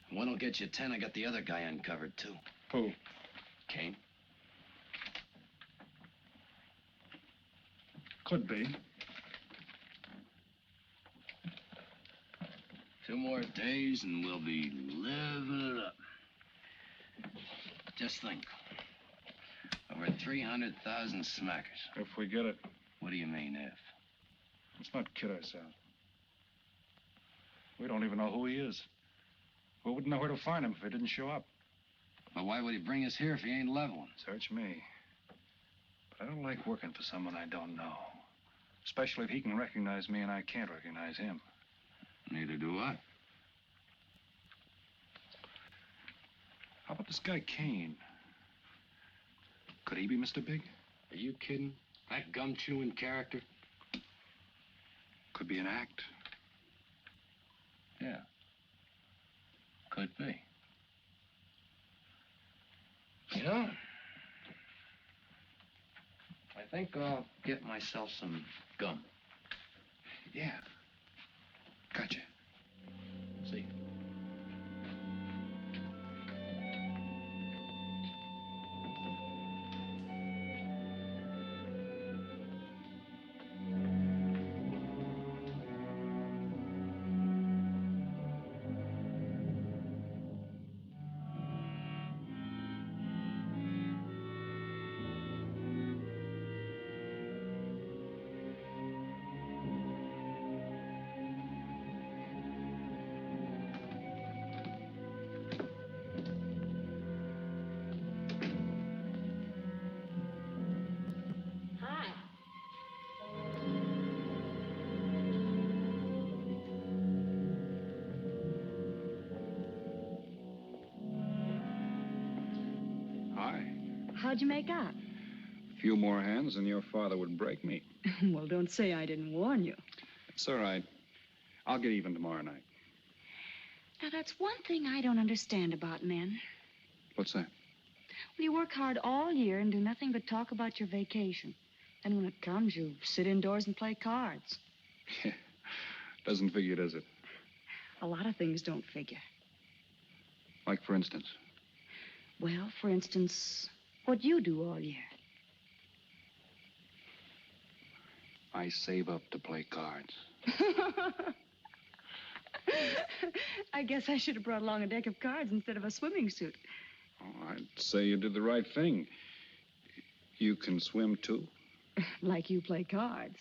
One will get you 10. I got the other guy uncovered, too. Who? Kane. Could be. 2 more days and we'll be living it up. Just think. Over 300,000 smackers. If we get it. What do you mean, if? Let's not kid ourselves. We don't even know who he is. We wouldn't know where to find him if he didn't show up. Well, why would he bring us here if he ain't leveling? Search me. But I don't like working for someone I don't know. Especially if he can recognize me and I can't recognize him. Neither do I. How about this guy Kane? Could he be Mr. Big? Are you kidding? That gum-chewing character? Could be an act. Yeah. Could be. You know, I think I'll get myself some gum. Yeah. Gotcha. See. How'd you make out? A few more hands and your father would break me. Well, don't say I didn't warn you. It's all right. I'll get even tomorrow night. Now, that's one thing I don't understand about men. What's that? Well, you work hard all year and do nothing but talk about your vacation. And when it comes, you sit indoors and play cards. Doesn't figure, does it? A lot of things don't figure. Like, for instance? Well, for instance, what you do all year. I save up to play cards. I guess I should have brought along a deck of cards instead of a swimming suit. Oh, I'd say you did the right thing. You can swim, too? Like you play cards.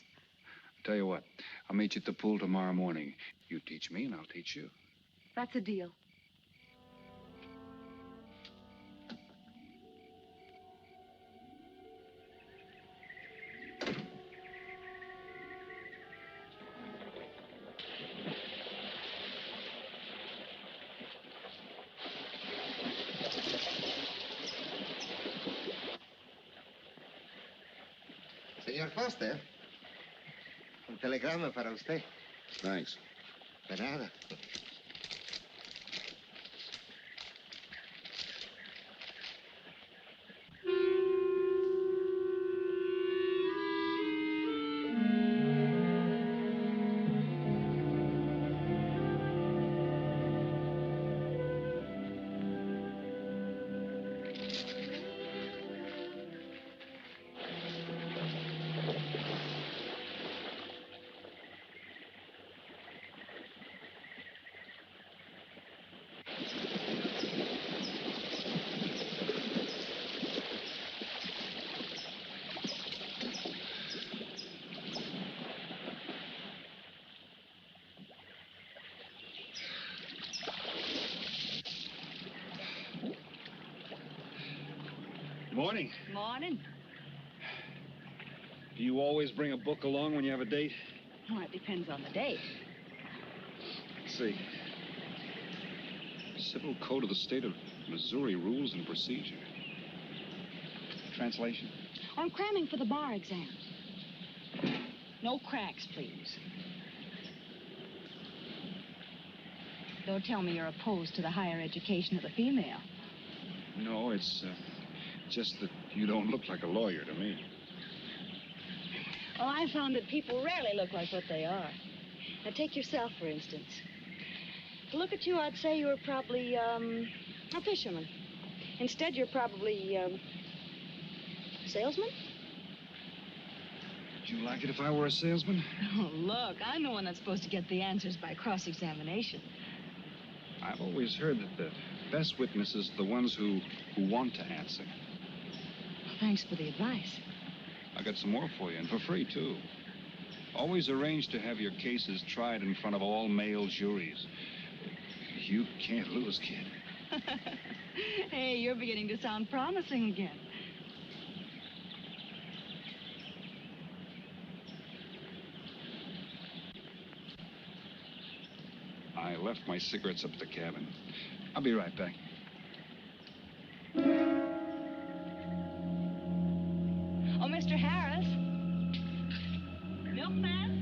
Tell you what, I'll meet you at the pool tomorrow morning. You teach me and I'll teach you. That's a deal. Señor Foster, un telegrama para usted. Thanks. De nada. Morning. Morning. Do you always bring a book along when you have a date? Well, it depends on the date. Let's see. Civil Code of the State of Missouri Rules and Procedure. Translation? I'm cramming for the bar exam. No cracks, please. Don't tell me you're opposed to the higher education of the female. No, it's just that you don't look like a lawyer to me. Well, I found that people rarely look like what they are. Now, take yourself, for instance. To look at you, I'd say you were probably, a fisherman. Instead, you're probably, a salesman? Would you like it if I were a salesman? Oh, look, I'm the one that's supposed to get the answers by cross-examination. I've always heard that the best witnesses are the ones who want to answer. Well, thanks for the advice. I got some more for you, and for free, too. Always arrange to have your cases tried in front of all male juries. You can't lose, kid. Hey, you're beginning to sound promising again. I left my cigarettes up at the cabin. I'll be right back. Oh, Mr. Harris. Milkman?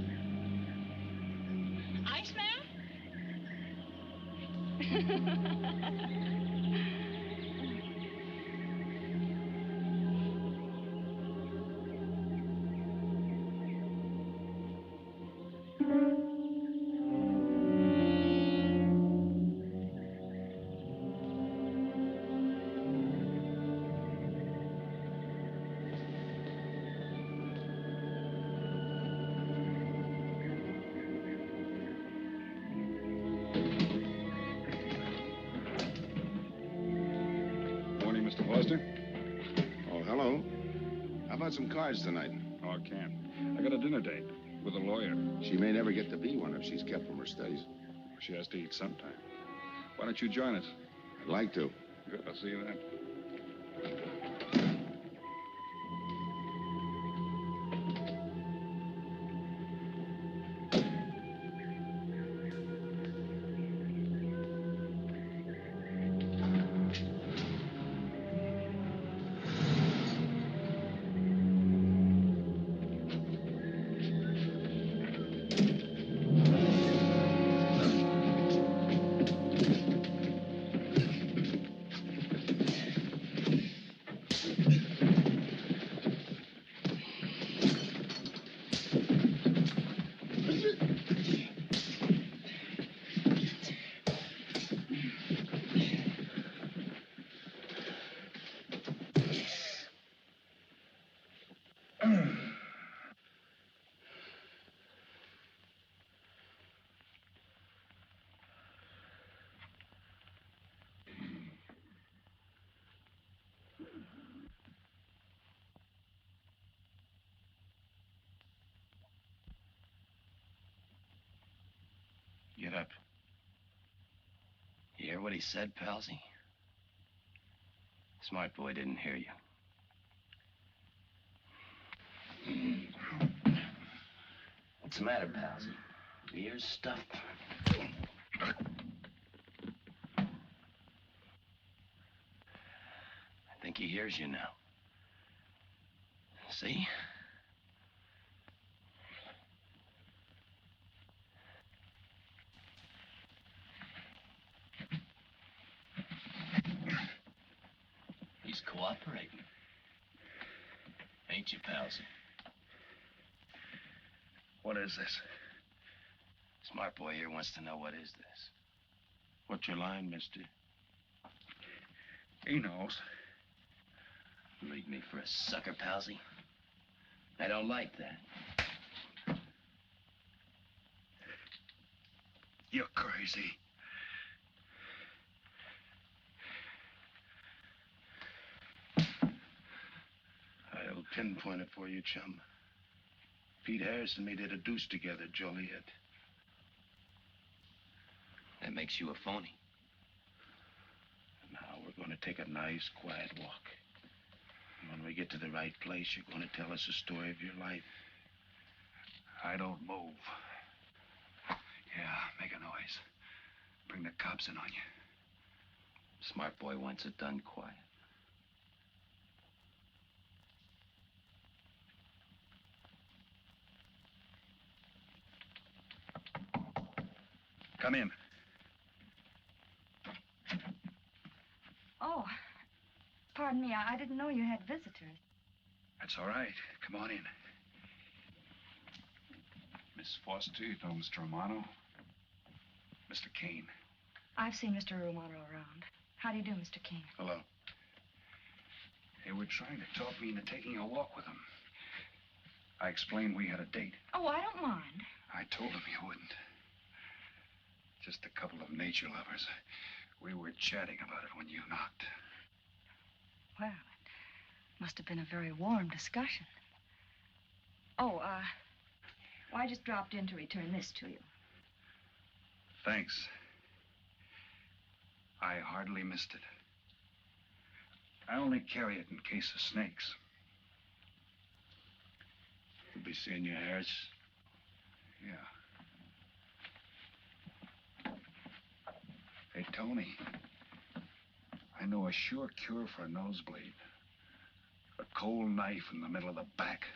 Oh, hello. How about some cards tonight? Oh, I can't. I got a dinner date with a lawyer. She may never get to be one if she's kept from her studies. She has to eat sometime. Why don't you join us? I'd like to. Good, I'll see you then. Get up. You hear what he said, Palsy? Smart boy didn't hear you. What's the matter, Palsy? Your ears stuffed? I think he hears you now. See? He's cooperating. Ain't you, Palsy? What is this? Smart boy here wants to know what is this. What's your line, mister? He knows. Leave me for a sucker, Palsy. I don't like that. You're crazy. I'll pinpoint it for you, chum. Pete Harris and me did a deuce together, Joliet. That makes you a phony. Now we're going to take a nice, quiet walk. When we get to the right place, you're going to tell us the story of your life. I don't move. Yeah, make a noise. Bring the cops in on you. Smart boy wants it done quiet. Come in. Oh, pardon me. I didn't know you had visitors. That's all right. Come on in. Miss Foster, you know Mr. Romano? Mr. Kane. I've seen Mr. Romano around. How do you do, Mr. King? Hello. They were trying to talk me into taking a walk with them. I explained we had a date. Oh, I don't mind. I told them you wouldn't. Just a couple of nature lovers. We were chatting about it when you knocked. Well, it must have been a very warm discussion. Oh, well, I just dropped in to return this to you. Thanks. I hardly missed it. I only carry it in case of snakes. You'll be seeing your Harris? Yeah. Hey, Tony. I know a sure cure for a nosebleed. A cold knife in the middle of the back.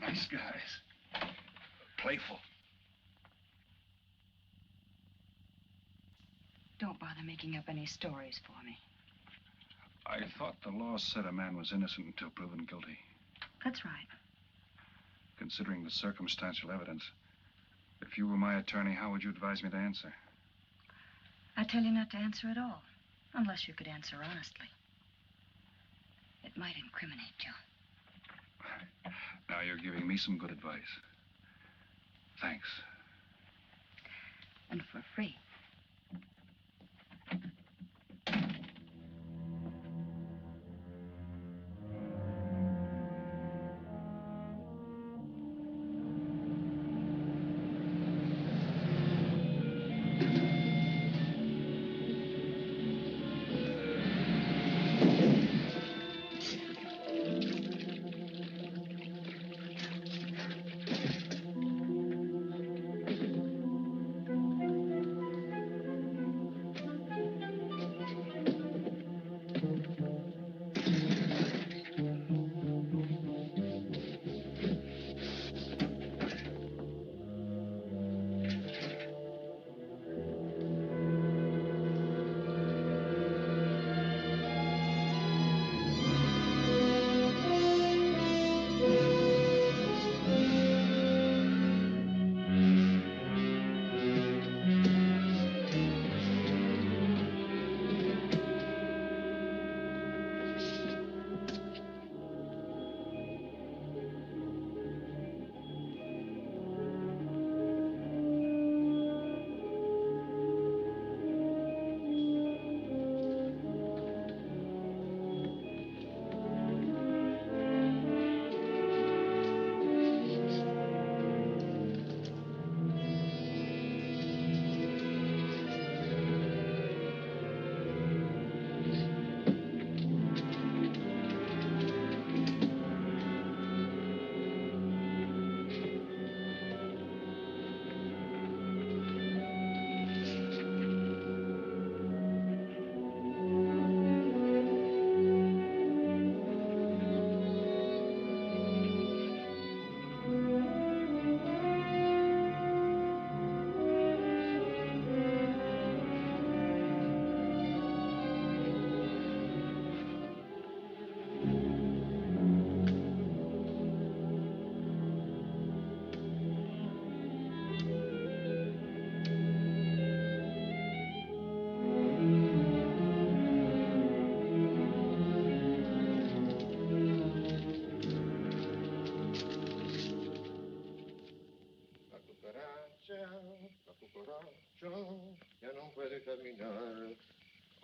Nice guys. Playful. Don't bother making up any stories for me. I thought the law said a man was innocent until proven guilty. That's right. Considering the circumstantial evidence, if you were my attorney, how would you advise me to answer? I tell you not to answer at all, unless you could answer honestly. It might incriminate you. Now you're giving me some good advice. Thanks. And for free.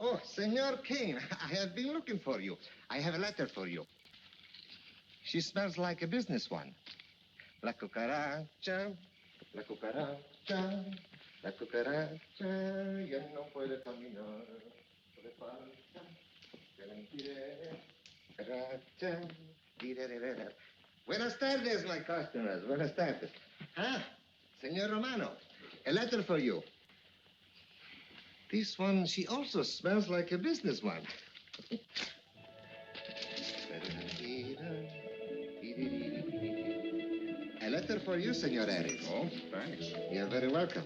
Oh, Senor Kane, I have been looking for you. I have a letter for you. She smells like a business one. La cucaracha, La cucaracha ya no puede caminar. Le falta que la impide. Cucaracha. Dirererera. Buenas tardes, my customers. Buenas tardes. Ah, Senor Romano, a letter for you. This one, she also smells like a businessman. A letter for you, Senor Harris. Oh, thanks. You're very welcome.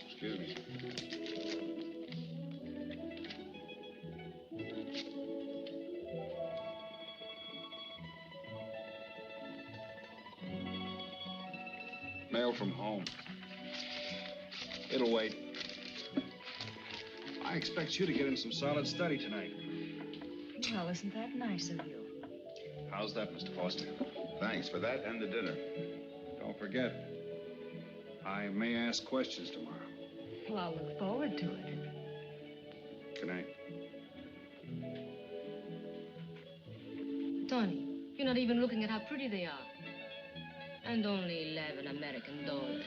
Excuse me. Mail from home. It'll wait. I expect you to get in some solid study tonight. Well, isn't that nice of you? How's that, Mr. Foster? Thanks for that and the dinner. Don't forget, I may ask questions tomorrow. Well, I'll look forward to it. Good night. Tony, you're not even looking at how pretty they are. And only 11 American dollars.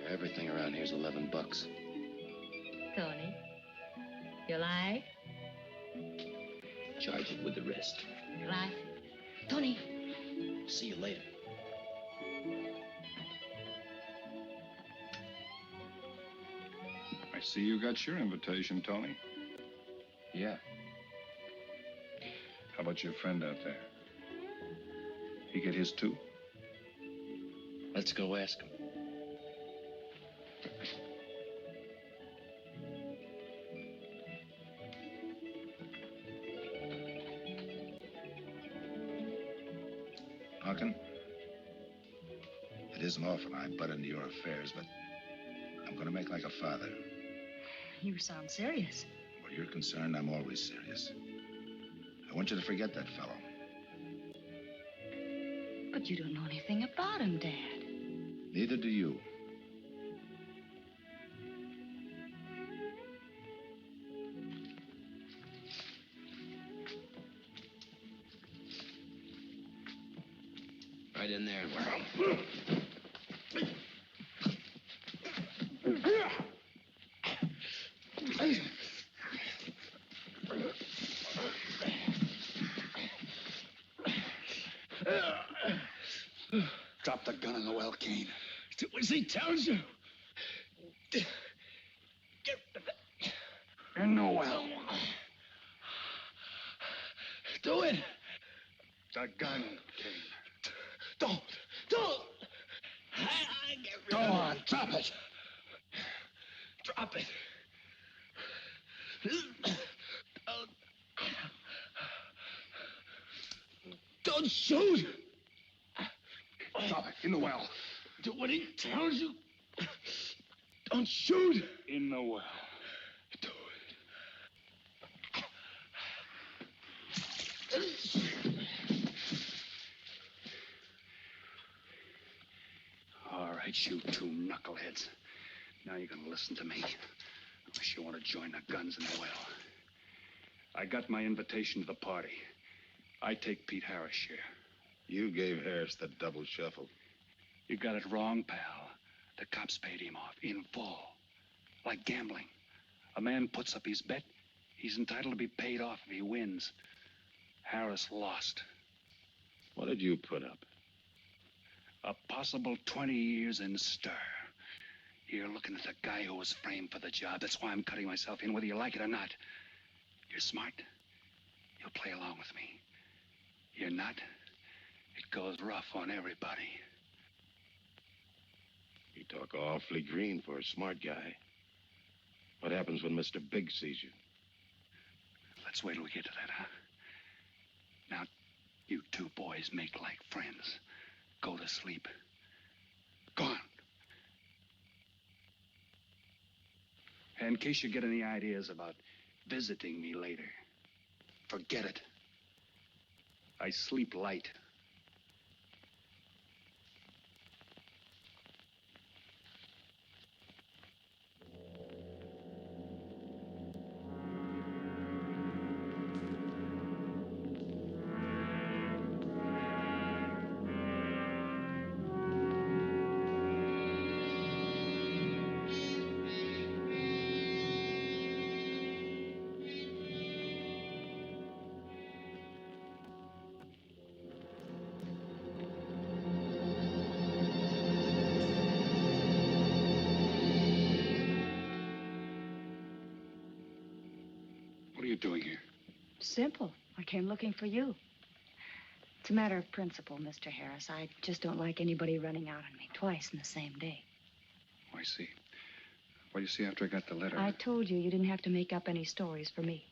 Everything around here's $11. Tony, you like? Charge it with the rest. Right. Tony. See you later. I see you got your invitation, Tony. Yeah. How about your friend out there? He get his too? Let's go ask him. Pumpkin, it isn't often I butt into your affairs, but I'm going to make like a father. You sound serious. Where you're concerned, I'm always serious. I want you to forget that fellow. But you don't know anything about him, Dad. Neither do you. Right in there. Drop the gun in the well, Kane. Do as he tells you. In the well. Do it. The gun, Kane. Don't. Go on, drop it. Drop it. Don't shoot. Drop it, in the well. Do what he tells you. Don't shoot. In the well. Do All right, you two knuckleheads. Now you're gonna listen to me. Unless you want to join the guns in the well. I got my invitation to the party. I take Pete Harris' share. You gave Harris the double shuffle. You got it wrong, pal. The cops paid him off in full. Like gambling. A man puts up his bet, he's entitled to be paid off if he wins. Harris lost. What did you put up? A possible 20 years in stir. You're looking at the guy who was framed for the job. That's why I'm cutting myself in, whether you like it or not. You're smart. You'll play along with me. You're not. It goes rough on everybody. You talk awfully green for a smart guy. What happens when Mr. Big sees you? Let's wait till we get to that, huh? Now, you two boys make like friends. Go to sleep. Go on. And in case you get any ideas about visiting me later, forget it. I sleep light. doing here? Simple. I came looking for you. It's a matter of principle, Mr. Harris. I just don't like anybody running out on me twice in the same day. Oh, I see. Well, you see, after I got the letter... I told you didn't have to make up any stories for me.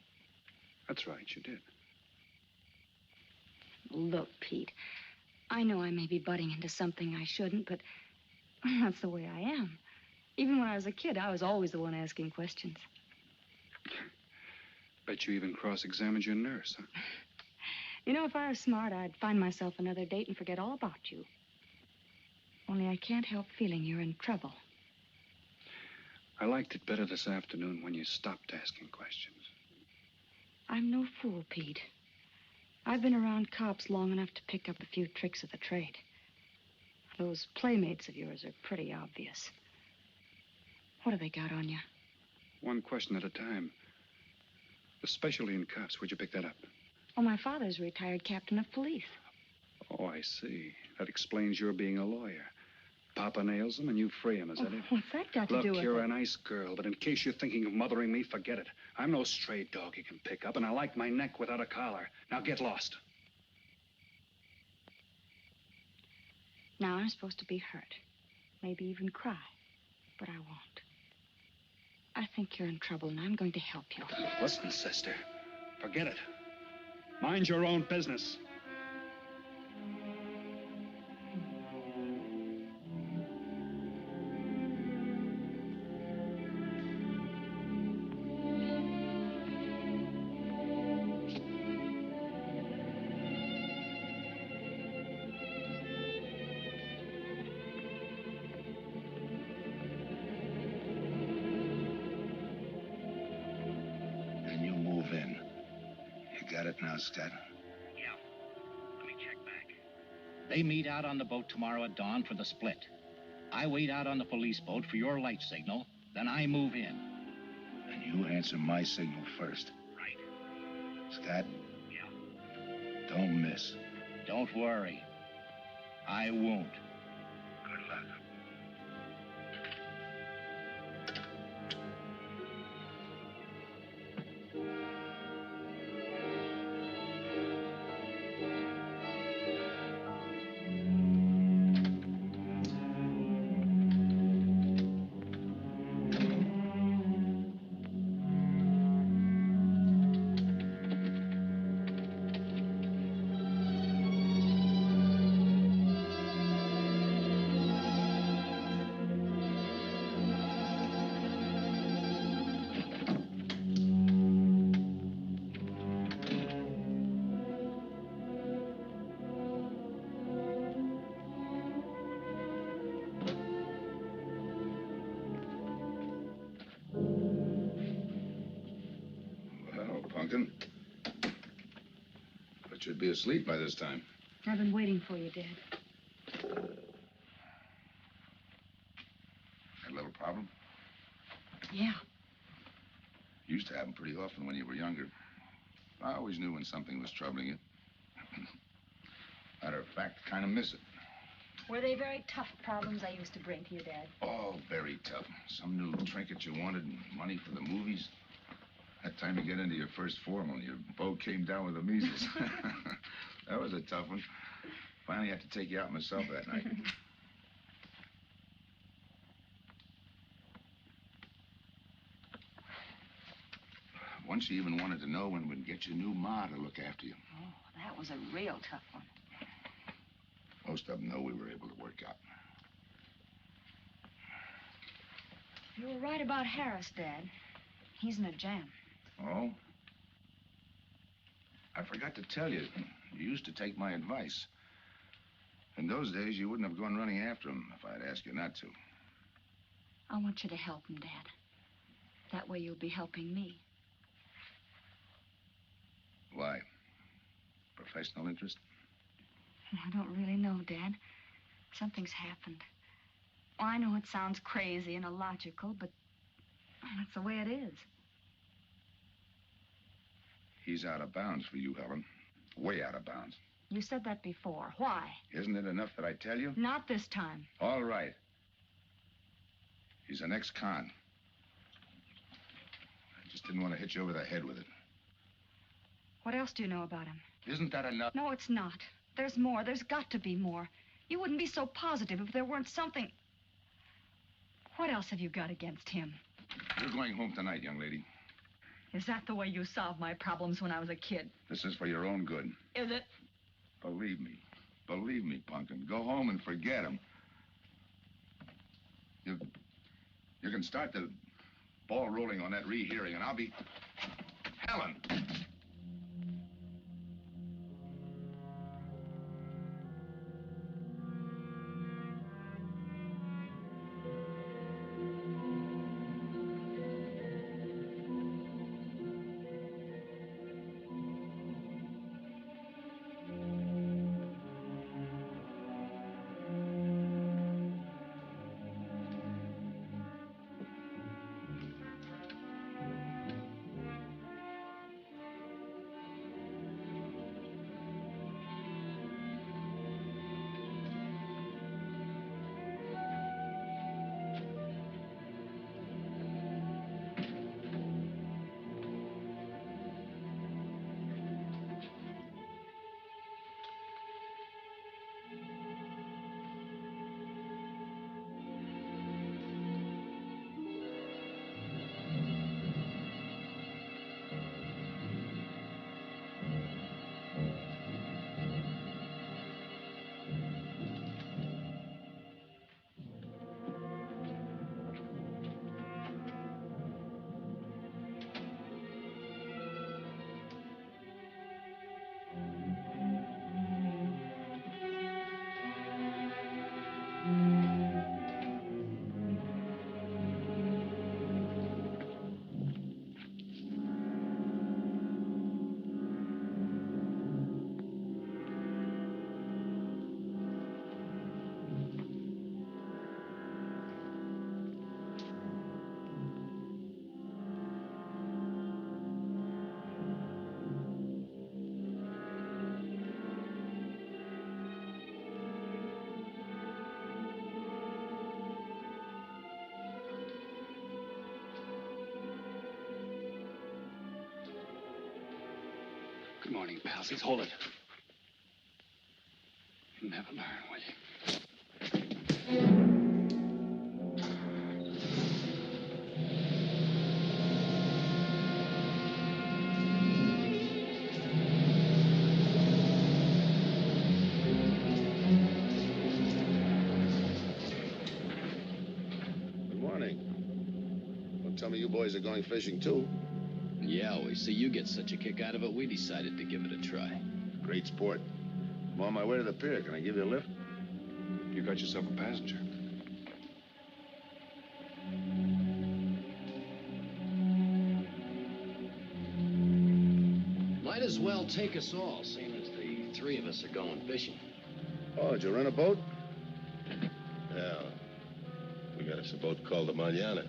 That's right, you did. Look, Pete, I know I may be butting into something I shouldn't, but that's the way I am. Even when I was a kid, I was always the one asking questions. Bet you even cross-examined your nurse, huh? You know, if I were smart, I'd find myself another date and forget all about you. Only I can't help feeling you're in trouble. I liked it better this afternoon when you stopped asking questions. I'm no fool, Pete. I've been around cops long enough to pick up a few tricks of the trade. Those playmates of yours are pretty obvious. What have they got on you? One question at a time. Especially in cops. Where'd you pick that up? Oh, my father's a retired captain of police. Oh, I see. That explains your being a lawyer. Papa nails him and you free him, is that it? What's that got to Look, do with it? you're a nice girl, but in case you're thinking of mothering me, forget it. I'm no stray dog you can pick up, and I like my neck without a collar. Now get lost. Now I'm supposed to be hurt. Maybe even cry. But I won't. I think you're in trouble, and I'm going to help you. Listen, sister. Forget it. Mind your own business. Scott. Yeah. Let me check back. They meet out on the boat tomorrow at dawn for the split. I wait out on the police boat for your light signal, then I move in. And you answer my signal first. Right. Scott? Yeah. Don't miss. Don't worry. I won't. Good luck. Pumpkin. But you'd be asleep by this time. I've been waiting for you, Dad. Had a little problem? Yeah. Used to happen pretty often when you were younger. I always knew when something was troubling you. Matter of fact, kind of miss it. Were they very tough problems I used to bring to you, Dad? Oh, very tough. Some new trinket you wanted, money for the movies. Had time to get into your first form when your boat came down with the measles. That was a tough one. Finally had to take you out myself that night. Once you even wanted to know when we'd get your new ma to look after you. Oh, that was a real tough one. Most of them know we were able to work out. You were right about Harris, Dad. He's in a jam. Oh? I forgot to tell you. You used to take my advice. In those days, you wouldn't have gone running after him if I'd asked you not to. I want you to help him, Dad. That way you'll be helping me. Why? Professional interest? I don't really know, Dad. Something's happened. Well, I know it sounds crazy and illogical, but that's the way it is. He's out of bounds for you, Helen. Way out of bounds. You said that before. Why? Isn't it enough that I tell you? Not this time. All right. He's an ex-con. I just didn't want to hit you over the head with it. What else do you know about him? Isn't that enough? No, it's not. There's more. There's got to be more. You wouldn't be so positive if there weren't something. What else have you got against him? You're going home tonight, young lady. Is that the way you solved my problems when I was a kid? This is for your own good. Is it? Believe me. Believe me, Punkin. Go home and forget him. You can start the ball rolling on that rehearing, and I'll be... Helen! Good morning, palsies. Hold it. You'll never learn, will you? Good morning. Don't tell me you boys are going fishing, too. Yeah, we see you get such a kick out of it, we decided to give it a try. Great sport. I'm on my way to the pier. Can I give you a lift? You got yourself a passenger. Might as well take us all, seeing as the three of us are going fishing. Oh, did you rent a boat? Yeah. We got us a boat called the Mariana.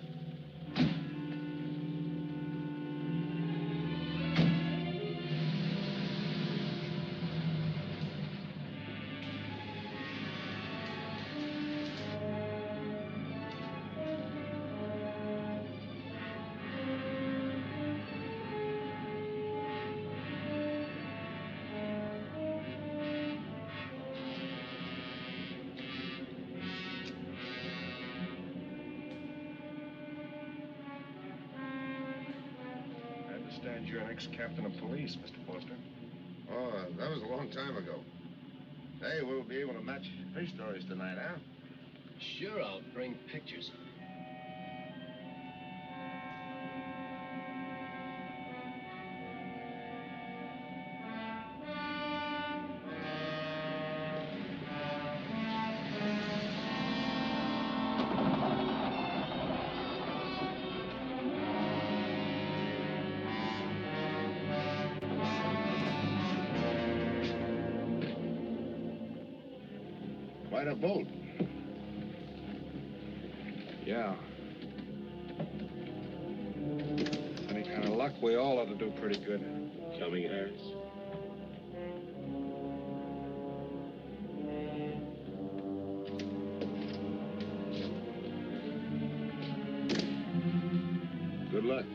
You're an ex-captain of police, Mr. Foster. Oh, that was a long time ago. Hey, we'll be able to match fish stories tonight, huh? Sure, I'll bring pictures. Quite a boat. Yeah. Any kind of luck, we all ought to do pretty good. Coming, Harris? Good luck.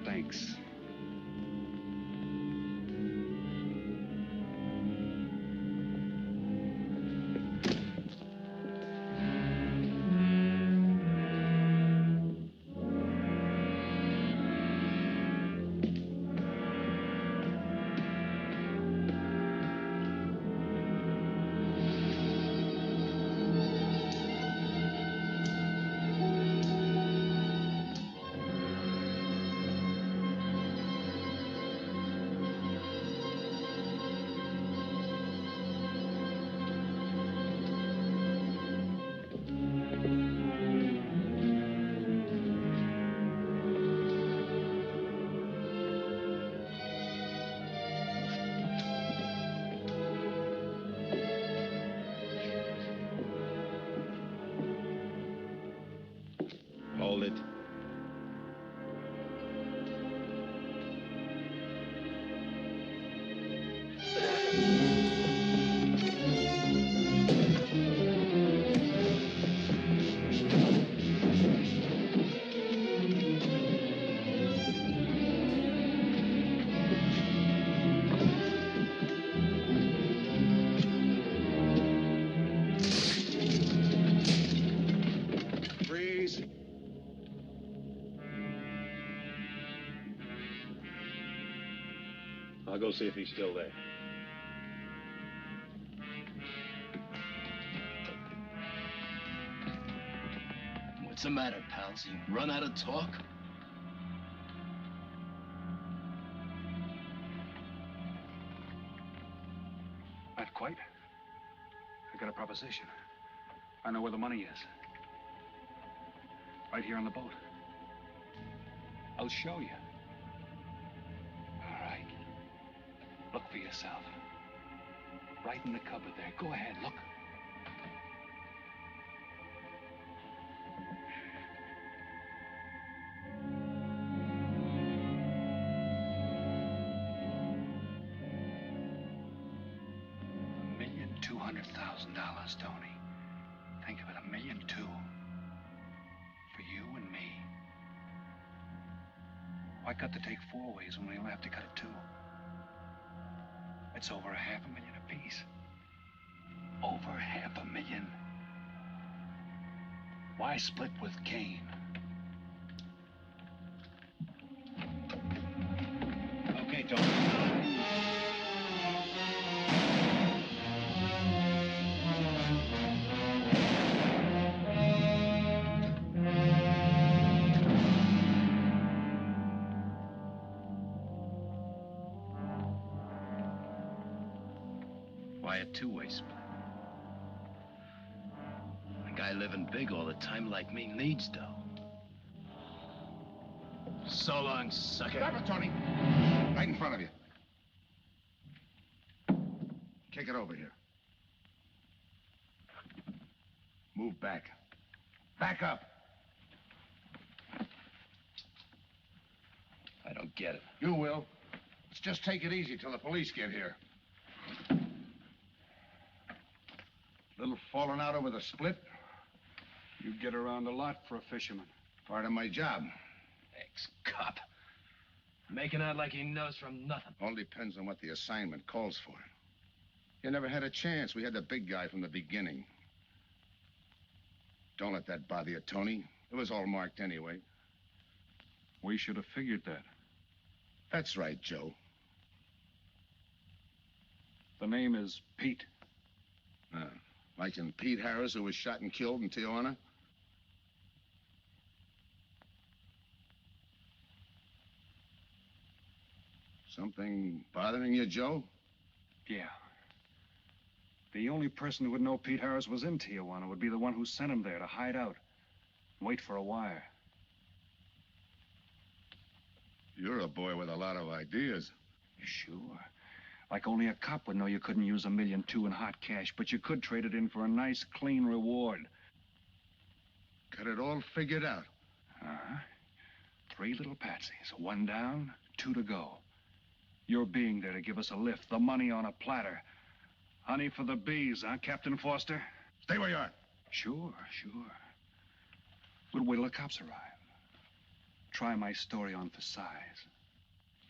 Thanks. Hold it. Freeze. I'll go see if he's still there. What's the matter, pals? You run out of talk? Not quite. I got a proposition. I know where the money is. Right here on the boat. I'll show you. All right. Look for yourself. Right in the cupboard there. Go ahead, look. $1,200,000, Tony. Think of it, $1.2 million. For you and me. Why cut the take 4 ways when we only have to cut it 2? It's over $500,000 apiece. Over $500,000. Why split with Kane? Okay, Tony. Why a two-way split? A guy living big all the time like me needs dough. So long, sucker. Stop it, Tony. Right in front of you. Kick it over here. Move back. Back up. I don't get it. You will. Let's just take it easy till the police get here. Little falling out over the split. You get around a lot for a fisherman. Part of my job. Ex-cop. Making out like he knows from nothing. All depends on what the assignment calls for. You never had a chance. We had the big guy from the beginning. Don't let that bother you, Tony. It was all marked anyway. We should have figured that. That's right, Joe. The name is Pete. Like in Pete Harris, who was shot and killed in Tijuana? Something bothering you, Joe? Yeah. The only person who would know Pete Harris was in Tijuana would be the one who sent him there to hide out. Wait for a wire. You're a boy with a lot of ideas. Sure. Like only a cop would know you couldn't use $1.2 million in hot cash, but you could trade it in for a nice, clean reward. Got it all figured out. Uh-huh. 3 little patsies. 1 down, 2 to go. Your being there to give us a lift, the money on a platter. Honey for the bees, huh, Captain Foster? Stay where you are. Sure. We'll wait till the cops arrive. Try my story on for size.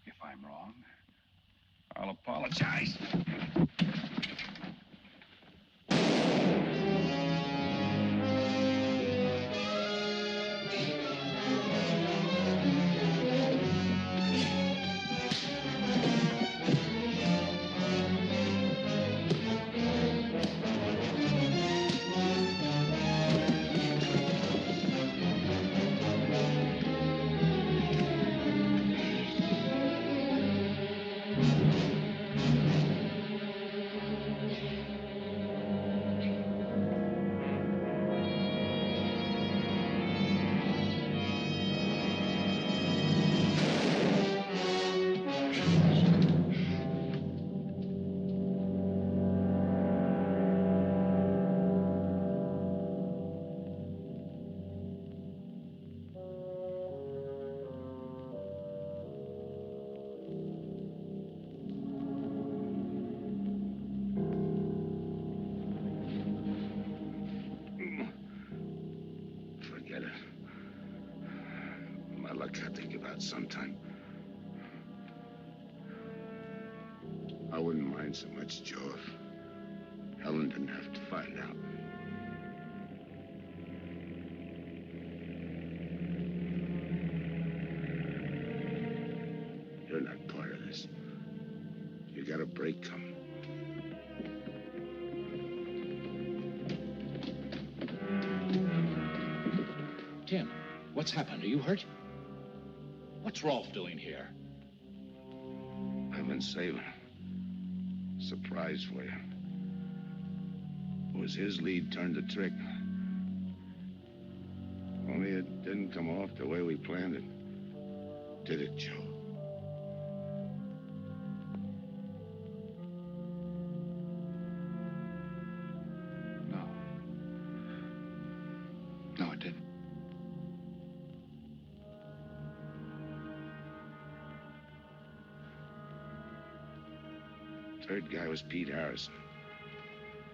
If I'm wrong, I'll apologize. out sometime. I wouldn't mind so much, Joe, if Helen didn't have to find out. You're not part of this. You got a break coming. Tim, what's happened? Are you hurt? What's Rolf doing here? I've been saving. Surprise for you. It was his lead turned the trick. Only it didn't come off the way we planned it. Did it, Joe? No, it didn't. Third guy was Pete Harrison.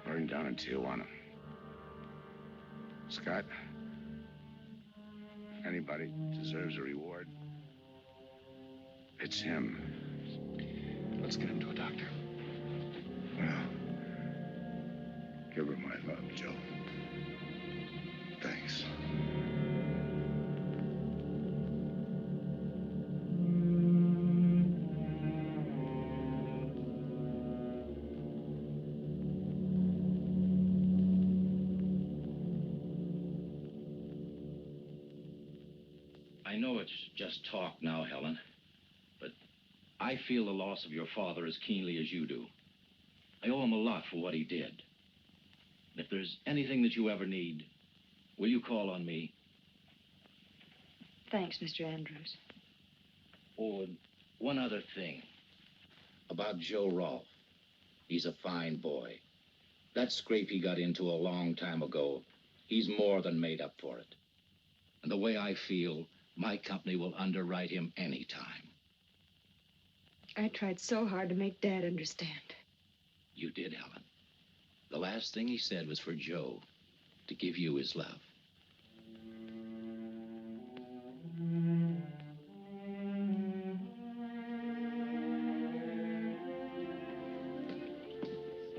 Burned down in Tijuana. Scott, if anybody deserves a reward, it's him. Let's get him to a doctor. Well, give her my love, Joe. Thanks. I know it's just talk now, Helen, but I feel the loss of your father as keenly as you do. I owe him a lot for what he did. If there's anything that you ever need, will you call on me? Thanks, Mr. Andrews. Oh, and one other thing. About Joe Rolfe. He's a fine boy. That scrape he got into a long time ago, he's more than made up for it. And the way I feel, my company will underwrite him any time. I tried so hard to make Dad understand. You did, Helen. The last thing he said was for Joe to give you his love.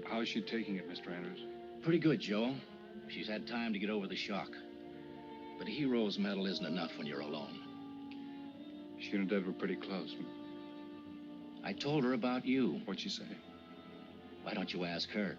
How's she taking it, Mr. Andrews? Pretty good, Joe. She's had time to get over the shock. But a hero's medal isn't enough when you're alone. She and Dad were pretty close. I told her about you. What'd she say? Why don't you ask her?